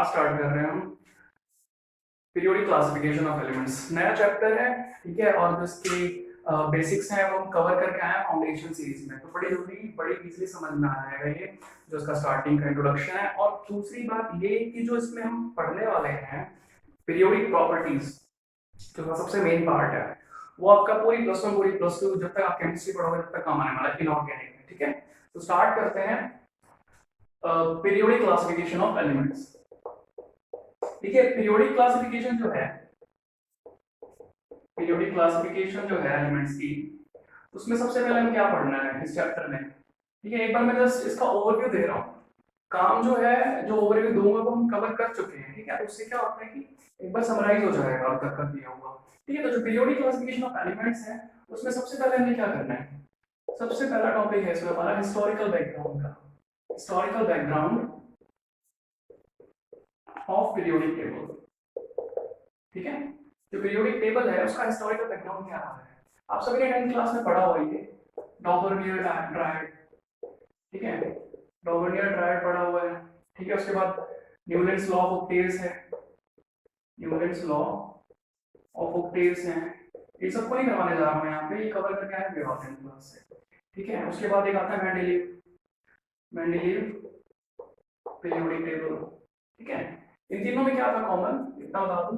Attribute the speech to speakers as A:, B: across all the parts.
A: Class start कर रहे हैं हम पीरियोडिक क्लासिफिकेशन ऑफ एलिमेंट्स। नया चैप्टर है, ठीक है, और जिसकी बेसिक्स हैं वो हम कवर करके आए हैं फाउंडेशन सीरीज में, तो बड़ी जल्दी बड़ी इजीली समझ में आ जाएगा ये जो इसका स्टार्टिंग का इंट्रोडक्शन है। और दूसरी बात ये कि जो इसमें हम पढ़ने वाले हैं पीरियोडिक प्रॉपर्टीज, जो सबसे मेन पार्ट है, वो आपका पूरी प्लस वन पूरी प्लस टू जब तक आप केमिस्ट्री पढ़ोगे तब तक काम आने वाला है इनऑर्गेनिक में, ठीक है। तो स्टार्ट करते हैं पीरियोडिक क्लासिफिकेशन ऑफ एलिमेंट्स। ठीक है, पीरियोडिक क्लासिफिकेशन जो है, पीरियोडिक क्लासिफिकेशन जो है एलिमेंट्स की, उसमें सबसे पहले हमें क्या पढ़ना है इस चैप्टर में। ठीक है, एक बार मैं जस्ट इसका ओवरव्यू दे रहा हूँ। काम जो है, जो ओवरव्यू दूंगा वो हम कवर कर चुके हैं, ठीक है। तो उससे क्या होता है कि एक बार समराइज हो जाएगा अब तक कर दिया होगा। ठीक है, तो जो पीरियोडिक क्लासिफिकेशन ऑफ एलिमेंट्स है उसमें सबसे पहले हमें क्या करना है, सबसे पहला टॉपिक है इसमें हमारा हिस्टोरिकल बैकग्राउंड का, historical background of periodic table. ठीक है, जो पीरियोडिक टेबल है उसका हिस्टोरिकल बैकग्राउंड क्या रहा है, आप सभी ने 10th क्लास में पढ़ा हुआ ये डॉबर्नियर ट्रायड। ठीक है, डॉबर्नियर ट्रायड पढ़ा हुआ है। ठीक है, उसके बाद न्यूलैंड्स लॉ ऑफ ओक्टेव्स है, न्यूलैंड्स लॉ ऑफ ओक्टेव्स है। ये सबको नहीं करवाने जा रहा हूं मैं यहाँ पे, ये कवर करके आएंगे 10th क्लास से। ठीक है, उसके बाद एक आता है मेंडेलीव, मेंडेलीव पीरियोडिक टेबल। ठीक है, इन तीनों में क्या था कॉमन, इतना बता दूं,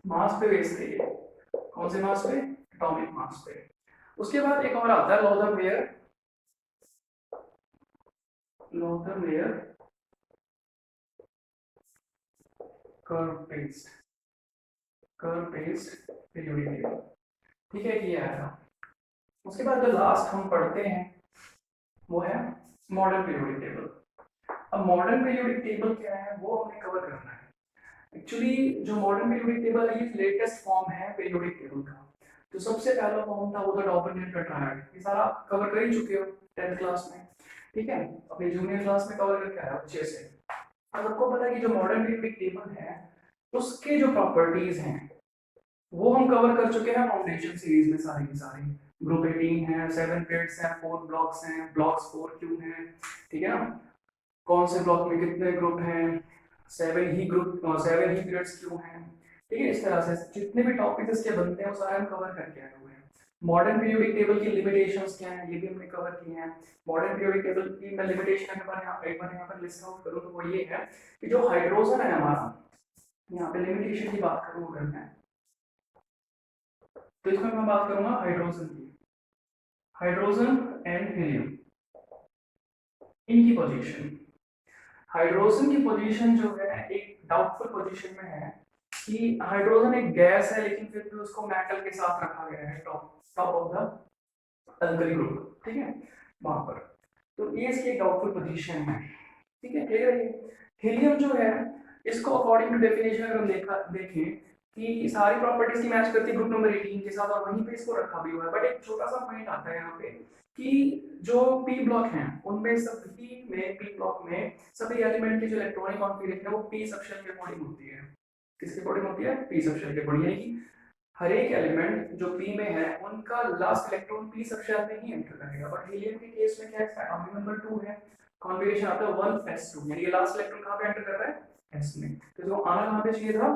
A: मास पे बेस्ड है ये। कौन से मास पे, एटॉमिक मास पे। उसके बाद एक और आता है Lothar Meyer, Lothar Meyer curve based, curve based periodic table. ठीक है, ये आया। उसके बाद जो लास्ट हम पढ़ते हैं वो है मॉडर्न पीरियोडिक टेबल। अब मॉडर्न पीरियोडिक टेबल क्या है वो हमें कवर करना है। एक्चुअली जो मॉडर्न पीरियोडिक टेबल है ये लेटेस्ट फॉर्म है पीरियोडिक टेबल का। जो सबसे पहला फॉर्म था वो था डॉबर्नियर का ट्रायड, ये सारा कवर कर ही चुके हो 10th क्लास में। ठीक है, अपनी जूनियर क्लास में कवर करके आया अच्छे से। अब आपको पता है कि जो मॉडर्न पीरियोडिक टेबल है उसके जो प्रॉपर्टीज हैं वो हम कवर कर चुके हैं फाउंडेशन सीरीज में सारी की सारी। ग्रुप 18 है, 7 पेयर्स हैं, 4 ब्लॉक्स हैं, ब्लॉक्स 4 क्यों हैं, ठीक है ना, कौन से ब्लॉक में कितने ग्रुप हैं, 7 ही ग्रुप, 7 ही पीरियड्स क्यों हैं। ठीक है, इस तरह से जितने भी टॉपिक इसके बनते हैं वो सारे हम कवर करके आए हुए हैं। मॉडर्न पीरियोडिक टेबल की लिमिटेशंस क्या हैं ये भी हमने कवर किए हैं। मॉडर्न पीरियोडिक टेबल की मैं लिमिटेशन के बारे में एक बार यहाँ पर लिस्ट आउट करूँ तो वो ये है कि जो हाइड्रोजन है हमारा, यहाँ पे लिमिटेशन की बात करूँ अगर मैं, तो इसमें मैं बात करूंगा हाइड्रोजन की, हाइड्रोजन एंड हीलियम, इनकी पोजीशन। हाइड्रोजन की पोजीशन जो है एक डाउटफुल पोजीशन में है कि हाइड्रोजन एक गैस है लेकिन फिर भी उसको मेटल के साथ रखा गया है top top of the alkali group. ठीक है, वहां पर, तो ये इसकी एक डाउटफुल पोजीशन है। ठीक है, क्लियर है। हीलियम जो है इसको अकॉर्डिंग टू डेफिनेशन अगर हम देखें कि सारी प्रॉपर्टीज की मैच करती है ग्रुप नंबर 18 के साथ और वहीं पे इसको रखा भी हुआ है। बट एक छोटा सा पॉइंट आता है यहाँ पे कि जो पी ब्लॉक हैं उनमें सभी में, पी ब्लॉक में सभी एलिमेंट की जो इलेक्ट्रॉनिक कॉन्फ़िगरेशन है वो पी सबशेल के अकॉर्डिंग होती है। किसके अकॉर्डिंग होती है, पी सबशेल के अकॉर्डिंग, यानी कि हर एक एलिमेंट जो पी में है उनका लास्ट इलेक्ट्रॉन पी सबशेल में ही एंटर करेगा। बट हीलियम के केस में क्या है, एटॉमिक नंबर 2 है, कॉन्फ़िगरेशन आता है 1s2, यानी ये लास्ट इलेक्ट्रॉन कहां पे एंटर कर रहा है, s में। तो इसको आना कहां पे चाहिए था,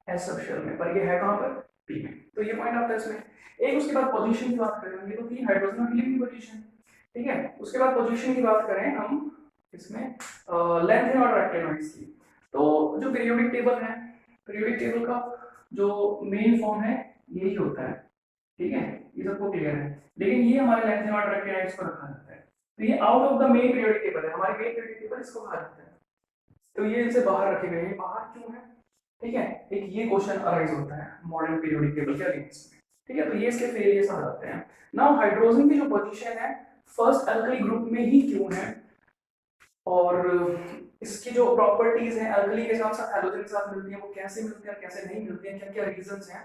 A: एस सबशेल में, पर ये है कहां पर, पी में। तो ये पॉइंट आता है इसमें। एक उसके बाद पोजीशन की बात करें, ये तो थी हाइड्रोजन और हीलियम की पोजीशन। ठीक है, उसके बाद पोजीशन की बात करें हम इसमें लेंथ और रेक्टेनॉइड्स की। तो जो पीरियोडिक टेबल है, पीरियोडिक टेबल का जो मेन फॉर्म है यही होता है। ठीक है, ये सबको क्लियर है। लेकिन ये हमारे लेंथ और रेक्टेनॉइड्स को रखा जाता है, तो ये out of the main periodic table है, हमारी मेन पीरियोडिक टेबल इसको कहा जाता है। तो ये इनसे बाहर रखे गए हैं, बाहर क्यों है, ठीक है, एक ये क्वेश्चन अराइज होता है मॉडर्न पीरियोडिक टेबल के अगेंस्ट में। ठीक है, तो ये इसके फेलियर्स आ जाते हैं। नाउ हाइड्रोजन की जो पोजीशन है फर्स्ट अल्कली ग्रुप में ही क्यों है, और इसकी जो प्रॉपर्टीज हैं अल्कली के साथ साथ हैलोजन के साथ मिलती हैं वो कैसे मिलती हैं, कैसे नहीं मिलती हैं, क्या क्या रीजंस हैं,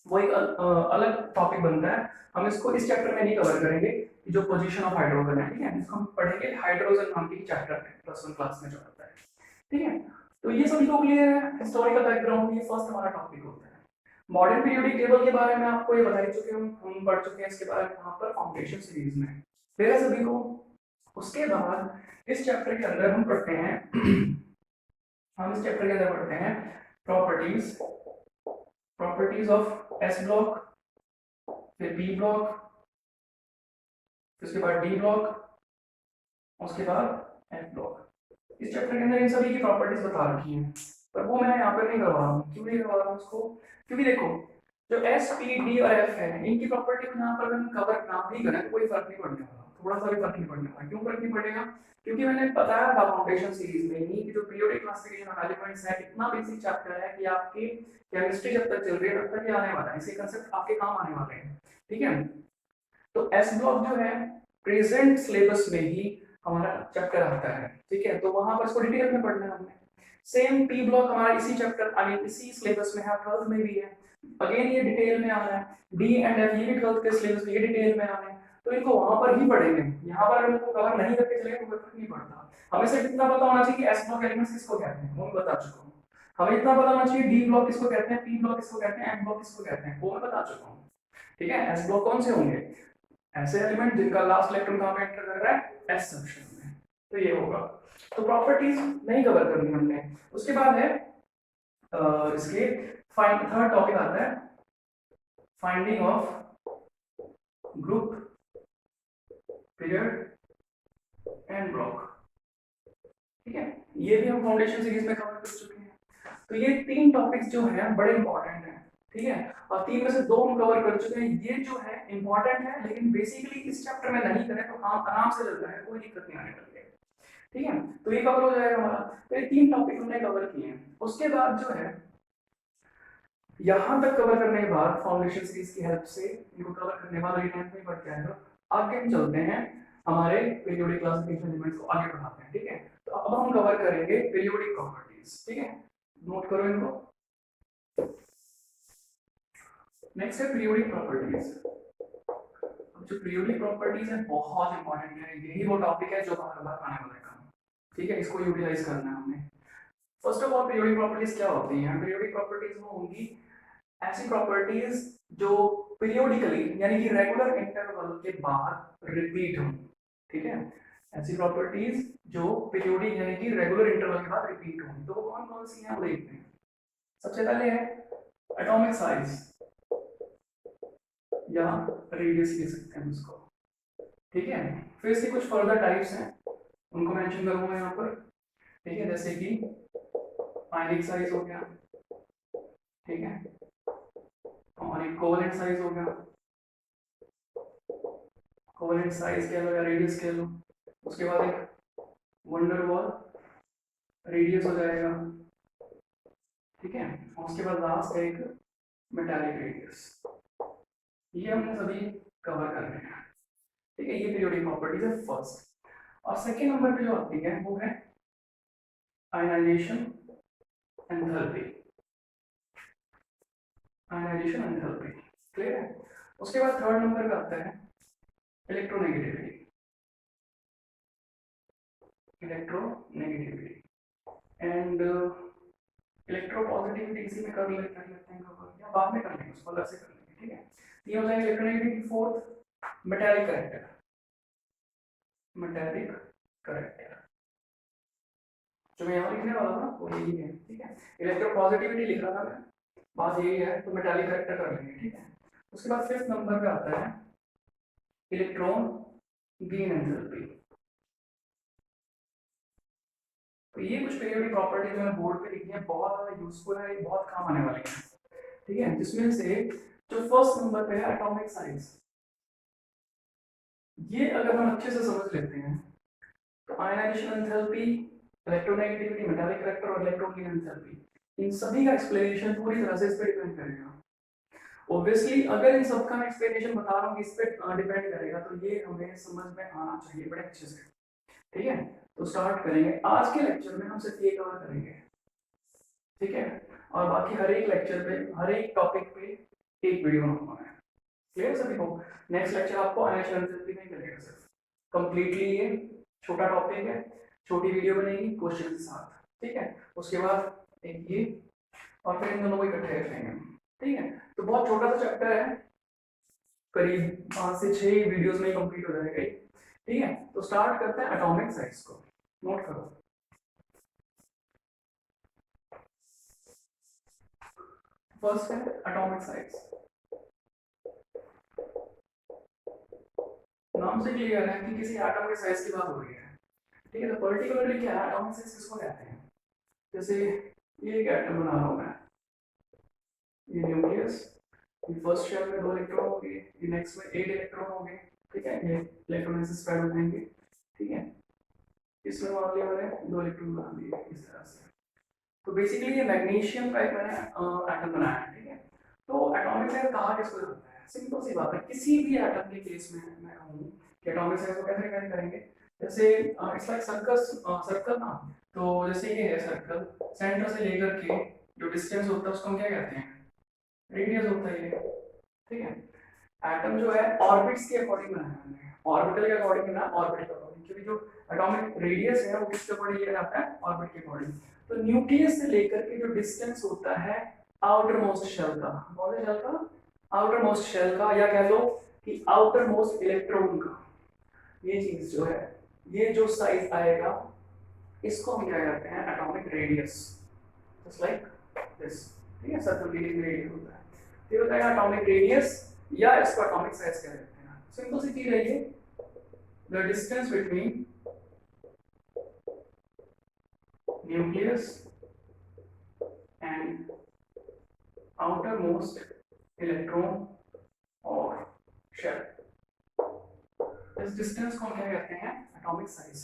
A: वो एक अलग टॉपिक बनता है। हम इसको इस चैप्टर में नहीं कवर करेंगे कि जो पोजीशन ऑफ हाइड्रोजन है। ठीक है, इसको हम पढ़ेंगे हाइड्रोजन नाम की चैप्टर में प्लस 1 क्लास में जो आता है। ठीक है, तो ये सभी को क्लियर है, हिस्टोरिकल बैकग्राउंड ये फर्स्ट हमारा टॉपिक होता है। मॉडर्न पीरियोडिक टेबल के बारे में आपको ये बता ही चुके हम पढ़ चुके हैं इसके बारे में वहां पर फाउंडेशन सीरीज में, क्लियर है सभी को। उसके बाद इस चैप्टर के अंदर हम पढ़ते हैं हम इस चैप्टर के अंदर पढ़ते हैं properties properties of S block, फिर बी ब्लॉक, उसके बाद डी ब्लॉक, उसके बाद एफ ब्लॉक। इस चैप्टर के अंदर इन सभी की प्रॉपर्टीज बता रखी हैं, पर वो मैं यहाँ पर नहीं करवा रहा हूँ। क्यों नहीं करवा रहा हूँ उसको? क्योंकि देखो जो एस पी डी और एफ है इनकी प्रॉपर्टी को यहाँ पर अगर हम कवर ना भी करें तो कोई फर्क नहीं पड़ने वाला, थोड़ा सा भी फर्क नहीं पड़ने वाला। क्यों फर्क नहीं पड़ेगा? क्योंकि मैंने बताया था फाउंडेशन सीरीज में ही कि जो पीरियोडिक क्लासिफिकेशन ऑफ एलिमेंट्स है इतना बेसिक चैप्टर है कि आपकी केमिस्ट्री जब तक चल रही है तब तक ये आने वाला है, इसके कंसेप्ट आपके काम आने वाले हैं। ठीक है, तो एस ब्लॉक जो है प्रेजेंट सिलेबस में ही हमारा चैप्टर आता है। ठीक है, तो वहां पर इसको डिटेल में पढ़ना है हमने। सेम पी ब्लॉक हमारा इसी चैप्टर आई मीन इसी सिलेबस में है, 12th में भी है, अगेन ये डिटेल में आना है। डी एंड एफ ये भी 12th के सिलेबस में ये डिटेल में आना है, तो इनको वहां पर ही पढ़ेंगे। यहाँ पर अगर इनको कवर नहीं करके चलेंगे तो कोई फर्क नहीं पड़ता। हमें सिर्फ इतना पता होना चाहिए कि एस ब्लॉक एलिमेंट्स किसको कहते हैं, वो मैं बता चुका हूँ। हमें इतना पता होना चाहिए डी ब्लॉक किसको कहते हैं, पी ब्लॉक किसको कहते हैं, एम ब्लॉक किसको कहते हैं, वो मैं बता चुका हूँ। ठीक है, एस ब्लॉक कौन से होंगे? ऐसे एलिमेंट जिनका लास्ट इलेक्ट्रॉन कहां पे एंटर कर रहा है, एस सेक्शन में, तो ये होगा। तो प्रॉपर्टीज नहीं कवर करनी हमने। उसके बाद है इसके थर्ड टॉपिक आता है finding of group, period and block. ठीक है, ये भी हम फाउंडेशन सीरीज में कवर कर चुके हैं। तो ये तीन टॉपिक्स जो हैं बड़े इंपॉर्टेंट हैं। ठीक है, और तीन में से दो हम कवर कर चुके हैं। ये जो है इंपॉर्टेंट है, लेकिन बेसिकली इस चैप्टर में नहीं करें तो काम आराम से चलता है, कोई दिक्कत नहीं आने वाली है। ठीक है, तो ये कवर हो जाएगा हमारा। तो ये तीन टॉपिक हमने कवर किए हैं। उसके बाद जो है यहां तक कवर करने के बाद फाउंडेशन सीरीज की हेल्प से इनको कवर करने के बाद रिटेन में बढ़ जाएगा। आगे हम चलते हैं हमारे पीरियोडिक क्लासिफिकेशन एलिमेंट्स को आगे बढ़ाते हैं। ठीक है, तो अब हम कवर करेंगे पीरियोडिक प्रॉपर्टीज। ठीक है, नोट करो इनको। नेक्स्ट है पीरियोडिक प्रॉपर्टीज। जो पीरियोडिक प्रॉपर्टीज है बहुत इंपॉर्टेंट है, यही वो टॉपिक है जो बार बार आने वाला है काम। ठीक है, इसको यूटिलाइज करना है हमने। First of all periodic properties क्या होती हैं? पीरियोडिक प्रॉपर्टीज वो होंगी ऐसी प्रॉपर्टीज जो पीरियोडिकली यानी कि रेगुलर इंटरवल के बाद रिपीट हो। ठीक है, ऐसी प्रॉपर्टीज जो पीरियोडिक यानी कि रेगुलर इंटरवल के बाद रिपीट हो, तो वो कौन कौन सी हैं वो देखते हैं। सबसे पहले है एटॉमिक साइज या रेडियस कह सकते हैं उसको। ठीक है, फिर इसके कुछ फर्दर टाइप्स हैं, उनको मेंशन करूंगा यहाँ पर। ठीक है, जैसे कि आयनिक साइज हो गया, ठीक है, और एक कोवेलेंट साइज हो गया, कोवेलेंट साइज कह लो या रेडियस कह लो। उसके बाद एक वंडर वॉल रेडियस हो जाएगा। ठीक है, और उसके बाद लास्ट है एक मेटालिक रेडियस। ये हमने सभी कवर कर रहे हैं। ठीक है, ये पीरियोडिक प्रॉपर्टीज है फर्स्ट। और सेकेंड नंबर पे जो आती है वो है ionisation enthalpy. Ionisation enthalpy clear है। उसके बाद थर्ड नंबर पे आता है इलेक्ट्रोनेगेटिविटी। इलेक्ट्रोनेगेटिविटी एंड इलेक्ट्रोपॉजिटिविटी इसी में कर लेते हैं कवर, या बाद में कर लेंगे, उसको अलग से कर लेंगे। ठीक है, ये हो जाएगा electronegativity. Fourth metallic character, metallic character जो मैं यहाँ लिखने वाला था वो यही है। ठीक है, इलेक्ट्रोपॉजिटिविटी लिख रहा था मैं, बात यही है, तो मेटालिक करेक्टर कर लेंगे। ठीक है, उसके बाद फिफ्थ नंबर पे आता है इलेक्ट्रॉन गेन एंथैल्पी। तो ये कुछ पीरियोडिक प्रॉपर्टी जो मैंने बोर्ड पे लिखी है, बहुत ज्यादा यूजफुल है, बहुत काम आने वाली है। ठीक है, जिसमें से जो फर्स्ट नंबर पे है एटॉमिक साइज, ये अगर हम अच्छे से समझ लेते हैं तो ionisation enthalpy, electronegativity, metallic character और इलेक्ट्रॉन गेन एंथैल्पी, इन सभी का एक्सप्लेनेशन पूरी तरह से इस पे डिपेंड करेगा। ऑब्वियसली अगर इन सब का एक्सप्लेनेशन बता रहा हूँ इस पे डिपेंड करेगा, तो ये हमें समझ में आना चाहिए बड़े अच्छे से। ठीक है, तो स्टार्ट करेंगे। आज के लेक्चर में हम सिर्फ ये कवर करेंगे। ठीक है, और बाकी हर एक लेक्चर पे हर एक टॉपिक पे एक वीडियो बनाऊंगा मैं। क्लियर सभी को? नेक्स्ट लेक्चर आपको आयनाइजेशन एंथैल्पी नहीं करेगा, सिर्फ कंप्लीटली ये छोटा टॉपिक है, छोटी वीडियो बनेगी क्वेश्चन के साथ। ठीक है, उसके बाद एक ये, और फिर इन दोनों को इकट्ठे रखेंगे। ठीक है, तो बहुत छोटा सा चैप्टर है, करीब 5 से 6 वीडियोस में कंप्लीट हो जाएगा। ठीक है, तो स्टार्ट करते हैं एटॉमिक साइज को। नोट करो फर्स्ट है एटॉमिक साइज, नाम से क्लियर है कि किसी एटम के साइज की बात हो रही है, ठीक है। तो पर्टिकुलरली क्या है एटॉमिक साइज किसको कहते हैं, जैसे ये एक एटम बना रहा हूं मैं, ये न्यूक्लियस, ये फर्स्ट शेल में 2 इलेक्ट्रॉन होंगे, ये नेक्स्ट में 8 इलेक्ट्रॉन होंगे, ठीक है, ये इलेक्ट्रॉन ऐसे स्प्रेड हो जाएंगे, ठीक है। इसमें मान लिया मैंने 2 इलेक्ट्रॉन बना दिए इस तरह से। तो बेसिकली ये मैग्नीशियम का एक मैंने एटम बनाया है, ठीक है। तो एटॉमिक साइज कहा किसको जाता है, सिंपल सी बात है, किसी भी एटम के केस में मैं कहूँ कि एटॉमिक साइज को कैसे डिफाइन करेंगे, जैसे इट्स लाइक सर्कल ना, तो जैसे ये है सर्कल, सेंटर से लेकर के जो डिस्टेंस होता है उसको हम क्या कहते हैं, रेडियस होता है ये, ठीक है। एटम जो है ऑर्बिट्स के अकॉर्डिंग बनाया हमने, ऑर्बिटल के अकॉर्डिंग ना, ऑर्बिट के अकॉर्डिंग, क्योंकि जो एटॉमिक रेडियस है वो किसके अकॉर्डिंग लिया जाता है, ऑर्बिट के अकॉर्डिंग। तो न्यूक्लियस से लेकर के जो डिस्टेंस होता है आउटर मोस्ट शेल का, कौन से शेल का, आउटर मोस्ट शेल का, या कह लो कि आउटर मोस्ट इलेक्ट्रॉन का, ये चीज जो है, ये जो साइज आएगा इसको हम क्या कहते हैं, atomic radius, just like this, ठीक है, सर्कुलेटिंग रेडियस होता है, ये होता है एटॉमिक रेडियस, या इसको एटॉमिक साइज कह देते हैं। सिंपल सी चीज है ये, the distance between nucleus and outermost electron और शेल, इस डिस्टेंस को हम क्या कहते हैं, एटॉमिक साइज।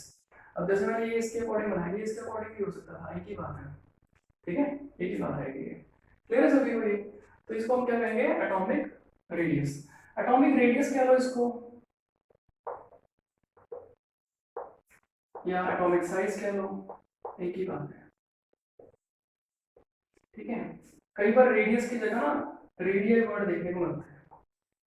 A: अब जैसे मैंने ये इसके अकॉर्डिंग बनाया, ये इसके अकॉर्डिंग भी हो सकता था, एक ही बात है, ठीक है, एक ही बात है ये, क्लियर है सभी को ये। तो इसको हम क्या कहेंगे, एटॉमिक रेडियस, एटॉमिक रेडियस कह लो इसको, या एटॉमिक साइज कह लो, एक ही बात है, ठीक है। कई बार रेडियस की जगह ना रेडियल वर्ड देखने को मिलता है,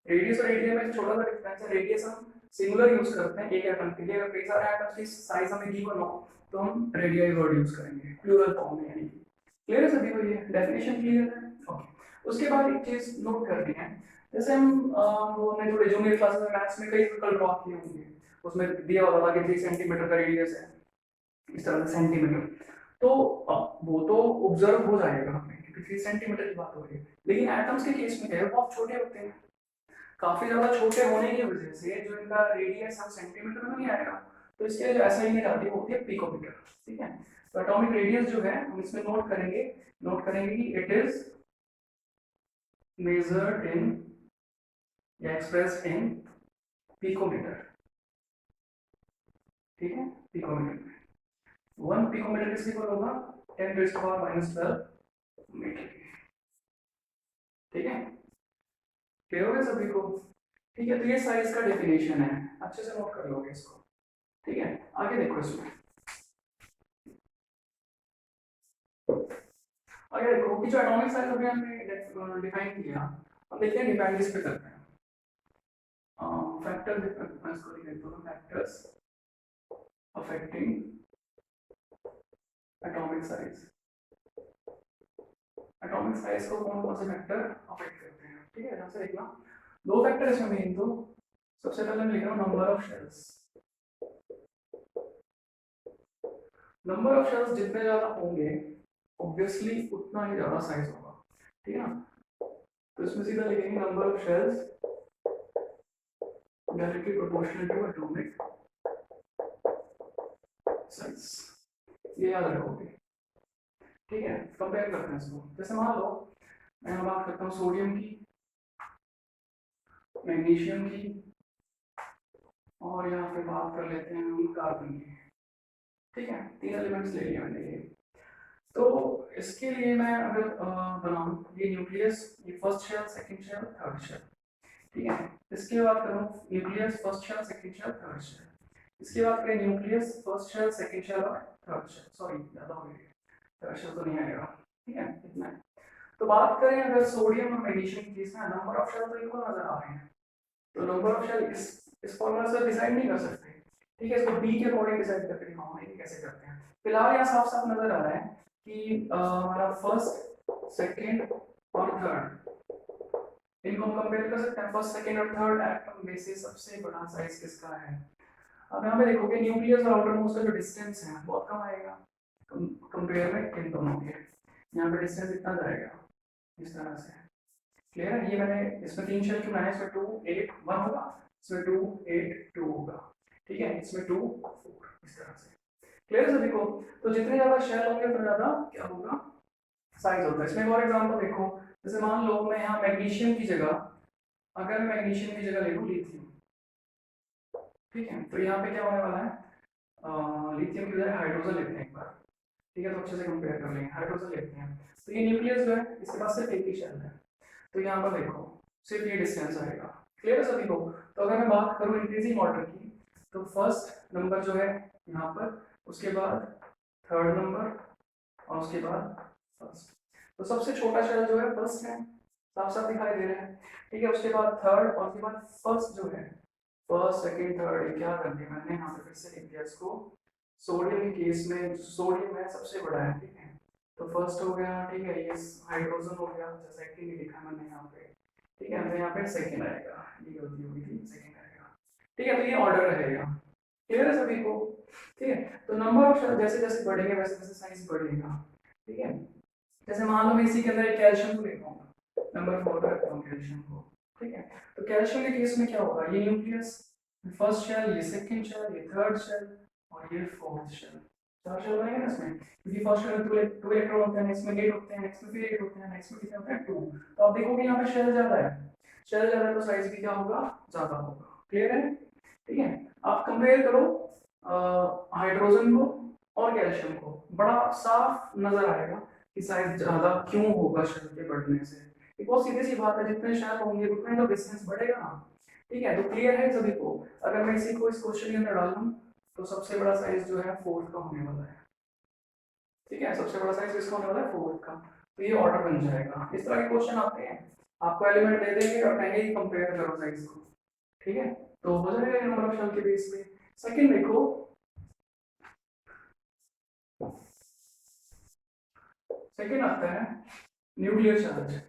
A: रेडियस और रेडियन में छोटा सा डिफरेंस है, रेडियस हम सिंगुलर यूज करते हैं एक एटम के लिए, अगर कई सारे एटम्स की साइज हमें गिवन हो तो हम रेडियल वर्ड यूज करेंगे प्लूरल फॉर्म में, यानी क्लियर है सभी को, ये डेफिनेशन क्लियर है, ओके। उसके बाद एक चीज नोट करनी है, जैसे हम वो हमने थोड़े जूनियर क्लासेस में मैथ्स में कई सर्कल ड्रॉ किए होंगे, उसमें दिया होता था कि 3 सेंटीमीटर का रेडियस है, इस तरह से सेंटीमीटर, तो वो तो ऑब्जर्व हो जाएगा हमें क्योंकि 3 सेंटीमीटर की बात हो रही है, लेकिन एटम्स के केस में क्या है, बहुत छोटे होते हैं, काफी ज्यादा छोटे होने की वजह से जो इनका रेडियस हम सेंटीमीटर में नहीं आएगा, तो इसके लिए जो ऐसा यूनिट आती है वो होती है पिकोमीटर, ठीक है। तो एटॉमिक रेडियस जो है हम इसमें नोट करेंगे कि इट इज मेजर्ड इन या एक्सप्रेस्ड इन पिकोमीटर, ठीक है, पिकोमीटर में 1 पिकोमीटर किसके इक्वल होगा, 10⁻⁻12 मीटर, ठीक है, क्लियर हो गया सभी को, ठीक है। तो ये साइज का डेफिनेशन है, अच्छे से नोट कर लोगे इसको, ठीक है। आगे देखो इसमें, आगे देखो कि जो एटॉमिक साइज अभी हमने डिफाइन किया, अब देखते हैं डिफाइन किस पे करते हैं, फैक्टर मैं इसको लिख देता हूं, factors affecting atomic size, atomic size को कौन कौन से फैक्टर अफेक्ट करते हैं, ठीक है, ध्यान से देखना, 2 फैक्टर इसमें मेन, तो सबसे पहले मैं लिख रहा हूं number of shells, number of shells जितने ज्यादा होंगे ऑब्वियसली उतना ही ज्यादा साइज होगा, ठीक है ना। तो इसमें सीधा लिखेंगे number of shells directly proportional to atomic size, ये याद रखोगे, ठीक है। कंपेयर करते हैं इसको, जैसे मान लो मैं यहाँ बात करता हूँ सोडियम की, मैग्नीशियम की, और यहाँ पे बात कर लेते हैं हम कार्बन की, ठीक है, 3 एलिमेंट्स ले लिए मैंने ये। तो इसके लिए मैं अगर बनाऊं, ये न्यूक्लियस, ये first shell, second shell, third shell, ठीक है। इसके बाद करूं nucleus, first shell, second shell, third shell, इसके बाद करें nucleus, first shell, second shell और थर्ड शेल, सॉरी ज्यादा हो गया, थर्ड शेल तो नहीं आएगा, ठीक है, इतना है। तो बात करें अगर सोडियम और मैग्नीशियम की, इसमें नंबर ऑफ शेल तो इक्वल नजर आ रहे हैं, तो नंबर ऑफ शेल इस फॉर्मूला से डिसाइड नहीं कर सकते, ठीक है, इसको बी के अकॉर्डिंग डिसाइड करके दिखाऊंगा कि कैसे करते हैं। फिलहाल यहाँ साफ साफ नजर आ रहा है कि हमारा फर्स्ट, सेकंड और थर्ड, इनको हम कंपेयर कर सकते हैं, फर्स्ट, सेकंड और थर्ड एटम में से सबसे बड़ा साइज किसका है। अब यहाँ पे देखोगे न्यूक्लियस और आउटर मोस्ट का जो डिस्टेंस है बहुत कम आएगा कंपेयर में इन दोनों के, यहाँ पे डिस्टेंस इतना जाएगा, इस तरह से। क्लियर है? ये मैंने इसमें 3 शेल क्यों बनाया, इसमें 2 8 1 होगा, इसमें 2 8 2 होगा, ठीक है, इसमें 2 4, इस तरह से। क्लियर है सभी को? तो जितने ज्यादा शेल होंगे उतना ज्यादा क्या होगा, साइज होता है। इसमें एक और एग्जांपल देखो, जैसे मान लो मैं यहाँ मैग्नीशियम की जगह, अगर मैं मैग्नीशियम की जगह ले लूँ लिथियम, ठीक है, तो यहाँ पे क्या होने वाला है, लिथियम की बजाय हाइड्रोजन लेते हैं एक बार, ठीक है, तो अच्छे से कंपेयर कर लेंगे, हाइड्रोजन लेते हैं, तो ये न्यूक्लियस जो है इसके पास सिर्फ एक ही शेल है, तो यहाँ पर देखो सिर्फ ये डिस्टेंस आएगा। क्लियर है सभी को? तो अगर मैं बात करूँ इंक्रीजिंग ऑर्डर की, तो फर्स्ट नंबर जो है यहाँ पर, उसके बाद थर्ड नंबर, और उसके बाद फर्स्ट। तो सबसे छोटा शेल जो है फर्स्ट है, साफ साफ दिखाई दे रहा है, ठीक है, उसके बाद थर्ड, और उसके बाद फर्स्ट जो है, फर्स्ट सेकंड थर्ड, क्या कर दिया मैंने यहाँ पे फिर से लिख दिया इसको। सोडियम के केस में सोडियम है सबसे बड़ा है, ठीक है, तो फर्स्ट हो गया, ठीक है, ये हाइड्रोजन हो गया, सेकंड ही लिखा मैंने यहाँ पे, ठीक है, तो यहाँ पे सेकंड आएगा, ये गलती हो गई थी, सेकंड आएगा, ठीक है, तो ये ऑर्डर रहेगा। क्लियर है सभी को? ठीक है, तो नंबर ऑफ शेल जैसे जैसे बढ़ेंगे वैसे वैसे साइज बढ़ेगा, ठीक है। जैसे मान लो मैं इसी के अंदर एक कैल्शियम को लेता हूँ, नंबर 4 रखता हूँ कैल्शियम को, ठीक है, तो कैल्शियम के केस में क्या होगा, ये न्यूक्लियस, फर्स्ट शेल, ये सेकंड शेल, ये थर्ड शेल, और ये फोर्थ शेल, 4 शेल बनेंगे ना इसमें, क्योंकि फर्स्ट शेल में 2 इलेक्ट्रॉन होते हैं, नेक्स्ट में 8 होते हैं, नेक्स्ट में फिर 8 होते हैं, नेक्स्ट में कितने होते हैं 2। तो आप देखोगे यहाँ पे शेल ज्यादा है, शेल ज्यादा है तो साइज भी क्या होगा, ज्यादा होगा। क्लियर है? ठीक है, आप कंपेयर करो हाइड्रोजन को और कैल्शियम को, बड़ा साफ नजर आएगा कि साइज ज्यादा क्यों होगा शेल के बढ़ने से। एक बहुत सीधी सी बात है, जितने शेल होंगे उतने तो डिस्टेंस बढ़ेगा ना। ठीक है, तो क्लियर है सभी को? अगर मैं इसी को इस क्वेश्चन के अंदर डालूं तो सबसे बड़ा साइज जो है फोर्थ का होने वाला है। ठीक है, सबसे बड़ा साइज किसका होने वाला है, फोर्थ का। तो ये ऑर्डर बन जाएगा। इस तरह के क्वेश्चन आते हैं, आपको एलिमेंट दे देंगे और कहेंगे कि कंपेयर करो साइज को। ठीक है, तो हो जाएगा नंबर ऑफ शेल के बेस पे। सेकंड देखो, सेकंड आता है न्यूक्लियर चार्ज।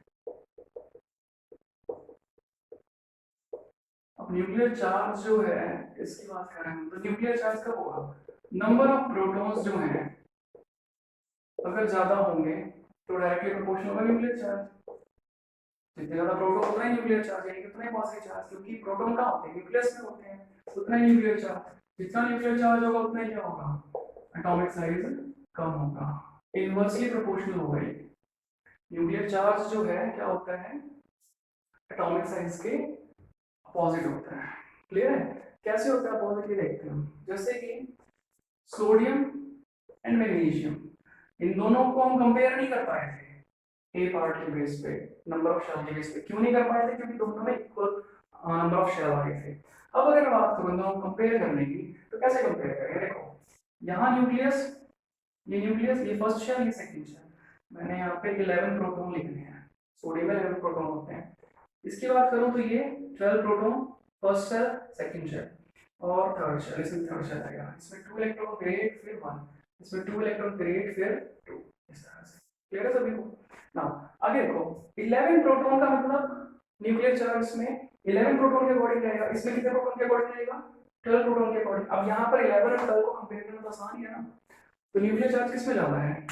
A: अब न्यूक्लियर चार्ज जो है इसकी बात कर रहे हैं, तो न्यूक्लियर चार्ज कब होगा, नंबर ऑफ प्रोटॉन्स जो हैं अगर ज्यादा होंगे तो डायरेक्टली प्रोपोर्शनल होगा न्यूक्लियर चार्ज। जितने ज्यादा प्रोटॉन उतना ही न्यूक्लियर चार्ज, यानी उतना ही पॉजिटिव चार्ज, क्योंकि प्रोटॉन कहाँ होते हैं, न्यूक्लियस में होते हैं, उतना ही न्यूक्लियर चार्ज। जितना न्यूक्लियर चार्ज होगा उतना ही क्या होगा, एटॉमिक साइज कम होगा, इनवर्सली प्रोपोर्शनल होगा ये। न्यूक्लियर चार्ज जो है क्या होता है, एटॉमिक साइज के अपोजिट होता है। क्लियर है? कैसे होता है अपोजिट, ये देखते हैं हम। जैसे कि सोडियम एंड मैग्नीशियम, इन दोनों को हम कंपेयर नहीं कर पाए थे ए पार्ट के बेस पे, नंबर ऑफ शेल के बेस पे। क्यों नहीं कर पाए थे, क्योंकि दोनों में इक्वल नंबर ऑफ शेल आ गए थे। अब अगर मैं बात करूँ दोनों कंपेयर करने की, तो कैसे कंपेयर करेंगे, देखो यहाँ न्यूक्लियस, ये न्यूक्लियस, ये फर्स्ट शेल, ये सेकंड शेल, मैंने यहाँ पे 11 प्रोटॉन लिखने हैं, सोडियम में 11 प्रोटॉन होते हैं। इसकी बात करूँ तो ये 12 proton, first shell, second shell और थर्ड शेल, इसमें थर्ड शेल आएगा, इसमें 2 इलेक्ट्रॉन फिर 8 फिर 1, इसमें 2 इलेक्ट्रॉन फिर 8 फिर 2, इस तरह से। क्लियर है सभी को? नाउ आगे देखो, 11 प्रोटॉन का मतलब न्यूक्लियर चार्ज में 11 प्रोटॉन के अकॉर्डिंग रहेगा, इसमें कितने प्रोटॉन के अकॉर्डिंग रहेगा, 12 प्रोटॉन के अकॉर्डिंग। अब यहाँ पर 11 और 12 को कंपेयर करना तो आसान ही है ना। तो न्यूक्लियर चार्ज किसमें ज्यादा है,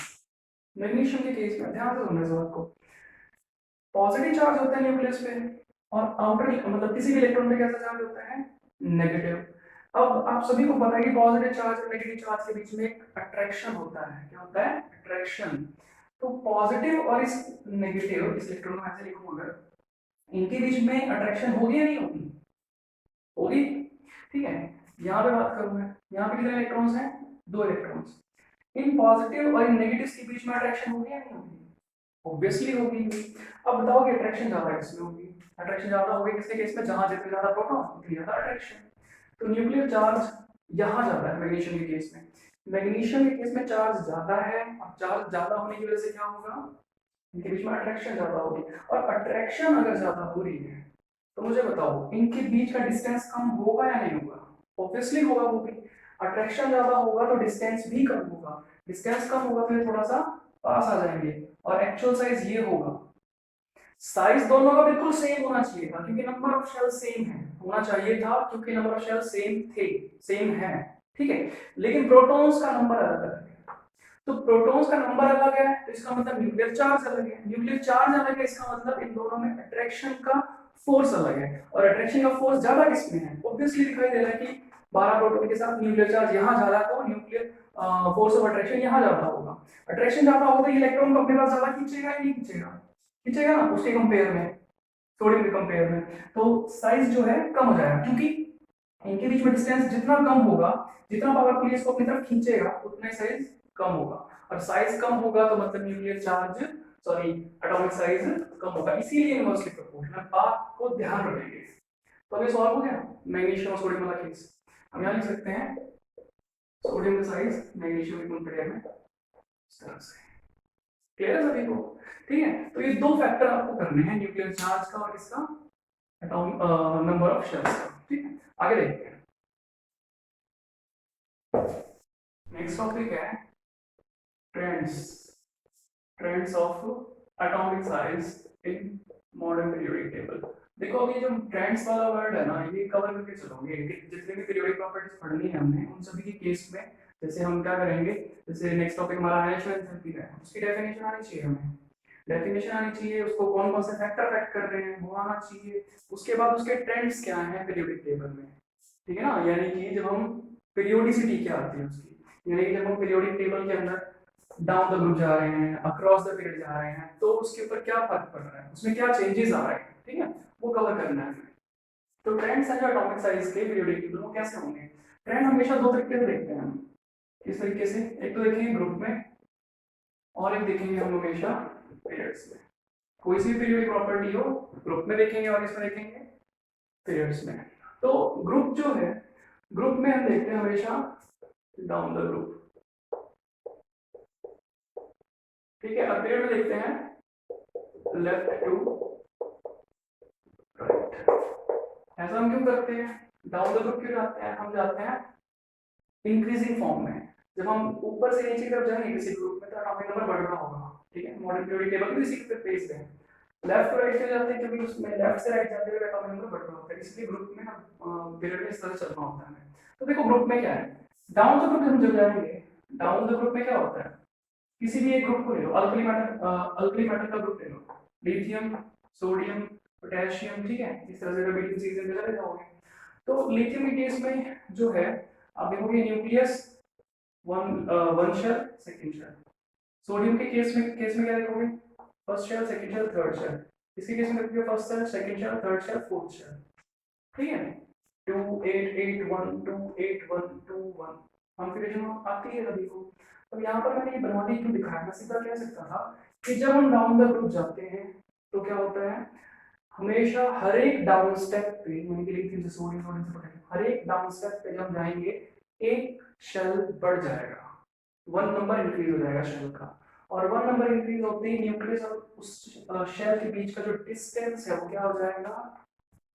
A: मैग्नीशियम के केस में। ध्यान से सुनना इस बात को, पॉजिटिव चार्ज होता है न्यूक्लियस पे, और आउटर मतलब किसी भी इलेक्ट्रॉन पे कैसा चार्ज होता है, नेगेटिव। अब आप सभी को पता है कि पॉजिटिव चार्ज और नेगेटिव चार्ज के बीच में एक अट्रैक्शन होता है। क्या होता है, अट्रैक्शन। तो पॉजिटिव और इस नेगेटिव, इस इलेक्ट्रॉन को ऐसे लिखूं अगर, इनके बीच में अट्रैक्शन होगी या नहीं होगी, होगी। ठीक है, यहाँ पे बात करूँ मैं, यहाँ पे कितने इलेक्ट्रॉन्स हैं, 2 इलेक्ट्रॉन्स। इन पॉजिटिव और इन नेगेटिव के बीच में अट्रैक्शन होगी या नहीं होगी, ऑब्वियसली होगी। अब बताओ कि अट्रैक्शन ज्यादा किसमें होगी, अट्रैक्शन ज्यादा होगी किसके केस में, जहां जितने ज्यादा प्रोटॉन उतनी ज्यादा अट्रैक्शन। तो न्यूक्लियर चार्ज यहाँ ज्यादा है मैग्नीशियम के केस में, मैग्नीशियम के केस में चार्ज ज्यादा है, और चार्ज ज्यादा होने की वजह से क्या होगा, इनके बीच में अट्रैक्शन ज्यादा होगी। और अट्रैक्शन अगर ज्यादा हो रही है तो मुझे बताओ इनके बीच का डिस्टेंस कम होगा या नहीं होगा, ऑब्वियसली होगा। वो भी अट्रैक्शन ज्यादा होगा तो डिस्टेंस भी कम होगा, डिस्टेंस कम होगा तो ये थोड़ा सा पास आ जाएंगे, और एक्चुअल साइज ये होगा। साइज दोनों का बिल्कुल सेम होना चाहिए था, क्योंकि नंबर ऑफ शेल सेम है, होना चाहिए था, क्योंकि नंबर ऑफ शेल सेम थे, सेम है। ठीक है, लेकिन प्रोटॉन्स का नंबर अलग अलग है। तो प्रोटॉन्स का नंबर अलग है तो इसका मतलब न्यूक्लियर चार्ज अलग है, न्यूक्लियर चार्ज अलग है इसका मतलब इन दोनों में अट्रैक्शन का फोर्स अलग है, और अट्रैक्शन का फोर्स ज्यादा किसमें है, ऑब्वियसली दिखाई दे रहा है कि 12 प्रोटॉन के साथ न्यूक्लियर चार्ज यहाँ ज्यादा तो न्यूक्लियर फोर्स ऑफ अट्रैक्शन यहाँ ज्यादा होगा। अट्रैक्शन ज्यादा होगा तो इलेक्ट्रॉन को अपने पास ज्यादा खींचेगा या नहीं खींचेगा, खींचेगा ना उसके कंपेयर में, सोडियम के कंपेयर में, तो साइज जो है कम हो जाएगा क्योंकि इनके बीच में डिस्टेंस जितना कम होगा, जितना पावरफुली इसको अपनी तरफ खींचेगा उतना ही साइज कम होगा, और साइज कम होगा तो मतलब nuclear charge sorry atomic size कम होगा, इसीलिए इनवर्सली प्रोपोर्शनल, बात को ध्यान रखेंगे। तो अभी सॉल्व हो गया मैग्नीशियम और सोडियम वाला केस। हम यहाँ लिख सकते हैं सोडियम का साइज मैग्नीशियम के कंपेयर में इस तरह से, क्लियर है सभी को, ठीक है। तो ये दो फैक्टर आपको करने हैं, न्यूक्लियर चार्ज का और इसका एटॉमिक नंबर ऑफ शेल्स का, ठीक है। आगे देखते हैं, नेक्स्ट टॉपिक है trends, trends of atomic size in modern periodic table. देखो अभी जो ट्रेंड्स वाला वर्ड है ना, ये कवर करके चलोगे, जितने भी पीरियोडिक प्रॉपर्टीज पढ़नी है हमने उन सभी के केस में, जैसे हम क्या करेंगे, जैसे नेक्स्ट टॉपिक हमारा आयनिक एंथैल्पी है, उसकी डेफिनेशन आनी चाहिए हमें, डेफिनेशन आनी चाहिए, उसको कौन कौन से फैक्टर अफेक्ट कर रहे हैं वो आना चाहिए, उसके बाद उसके ट्रेंड्स क्या हैं पीरियोडिक टेबल में, ठीक है ना, यानी कि जब हम पीरियोडिसिटी क्या आती है उसकी, यानी कि जब हम पीरियोडिक टेबल के अंदर डाउन द ग्रुप जा रहे हैं, अक्रॉस द पीरियड जा रहे हैं, तो उसके ऊपर क्या फर्क पड़ रहा है, उसमें क्या चेंजेस आ रहे हैं, ठीक है, वो कवर करना है। तो ट्रेंड्स हैं जो एटॉमिक साइज के पीरियोडिक टेबल वो कैसे होंगे, ट्रेंड हमेशा दो तरीके से देखते हैं हम, किस तरीके से, एक तो देखेंगे ग्रुप में और एक देखेंगे हम हमेशा पीरियड्स में, कोई सी पीरियोडिक प्रॉपर्टी हो ग्रुप में देखेंगे और इसमें देखेंगे पीरियड्स में। तो ग्रुप जो है, ग्रुप में हम देखते हैं हमेशा डाउन द ग्रुप, ठीक है, अब पीरियड में देखते हैं लेफ्ट टू राइट। ऐसा हम क्यों करते हैं, डाउन द ग्रुप क्यों जाते हैं, हम जाते हैं इंक्रीजिंग फॉर्म में, जब हम ऊपर से नीचे की तरफ जाएंगे किसी ग्रुप में तो एटॉमिक नंबर बढ़ रहा होगा, ठीक है, मॉडर्न पीरियोडिक टेबल भी इसी पे बेस्ड है। लेफ्ट टू राइट क्यों जाते हैं, क्योंकि उसमें लेफ्ट से राइट जाते हुए एटॉमिक नंबर बढ़ रहा होता है, इसलिए ग्रुप में हम पीरियड में इस तरह चलना होता है। तो देखो ग्रुप में क्या है, डाउन द ग्रुप हम जब जाएंगे, डाउन द ग्रुप में क्या होता है, किसी भी एक ग्रुप को ले लो, अल्कली मेटल का ग्रुप ले लो, लिथियम, सोडियम, पोटेशियम, ठीक है, इस तरह से रिपीटिंग सीरीज में चले जाओगे। तो लिथियम के केस में जो है आप देखोगे nucleus one shell second shell, sodium के केस में क्या देखोगे, first shell second shell third shell, इसके केस में देखोगे first shell second shell third shell fourth shell, ठीक है, 2 8 8 1 2 8 1 2 1 कॉन्फ़िगरेशन आती है सभी को। तो यहाँ पर मैंने ये बनवाने क्यों दिखाया, मैं सीधा कह सकता था कि जब हम डाउन द ग्रुप जाते हैं तो क्या होता है, हमेशा हर एक डाउन स्टेप पे, यानी कि लिथियम से सोडियम, सोडियम से पोटेशियम, हर एक डाउन स्टेप पे जब जाएंगे एक शेल बढ़ जाएगा, वन नंबर इंक्रीज हो जाएगा शेल का, और वन नंबर इंक्रीज होते ही न्यूक्लियस और उस शेल के बीच का जो डिस्टेंस है वो क्या हो जाएगा,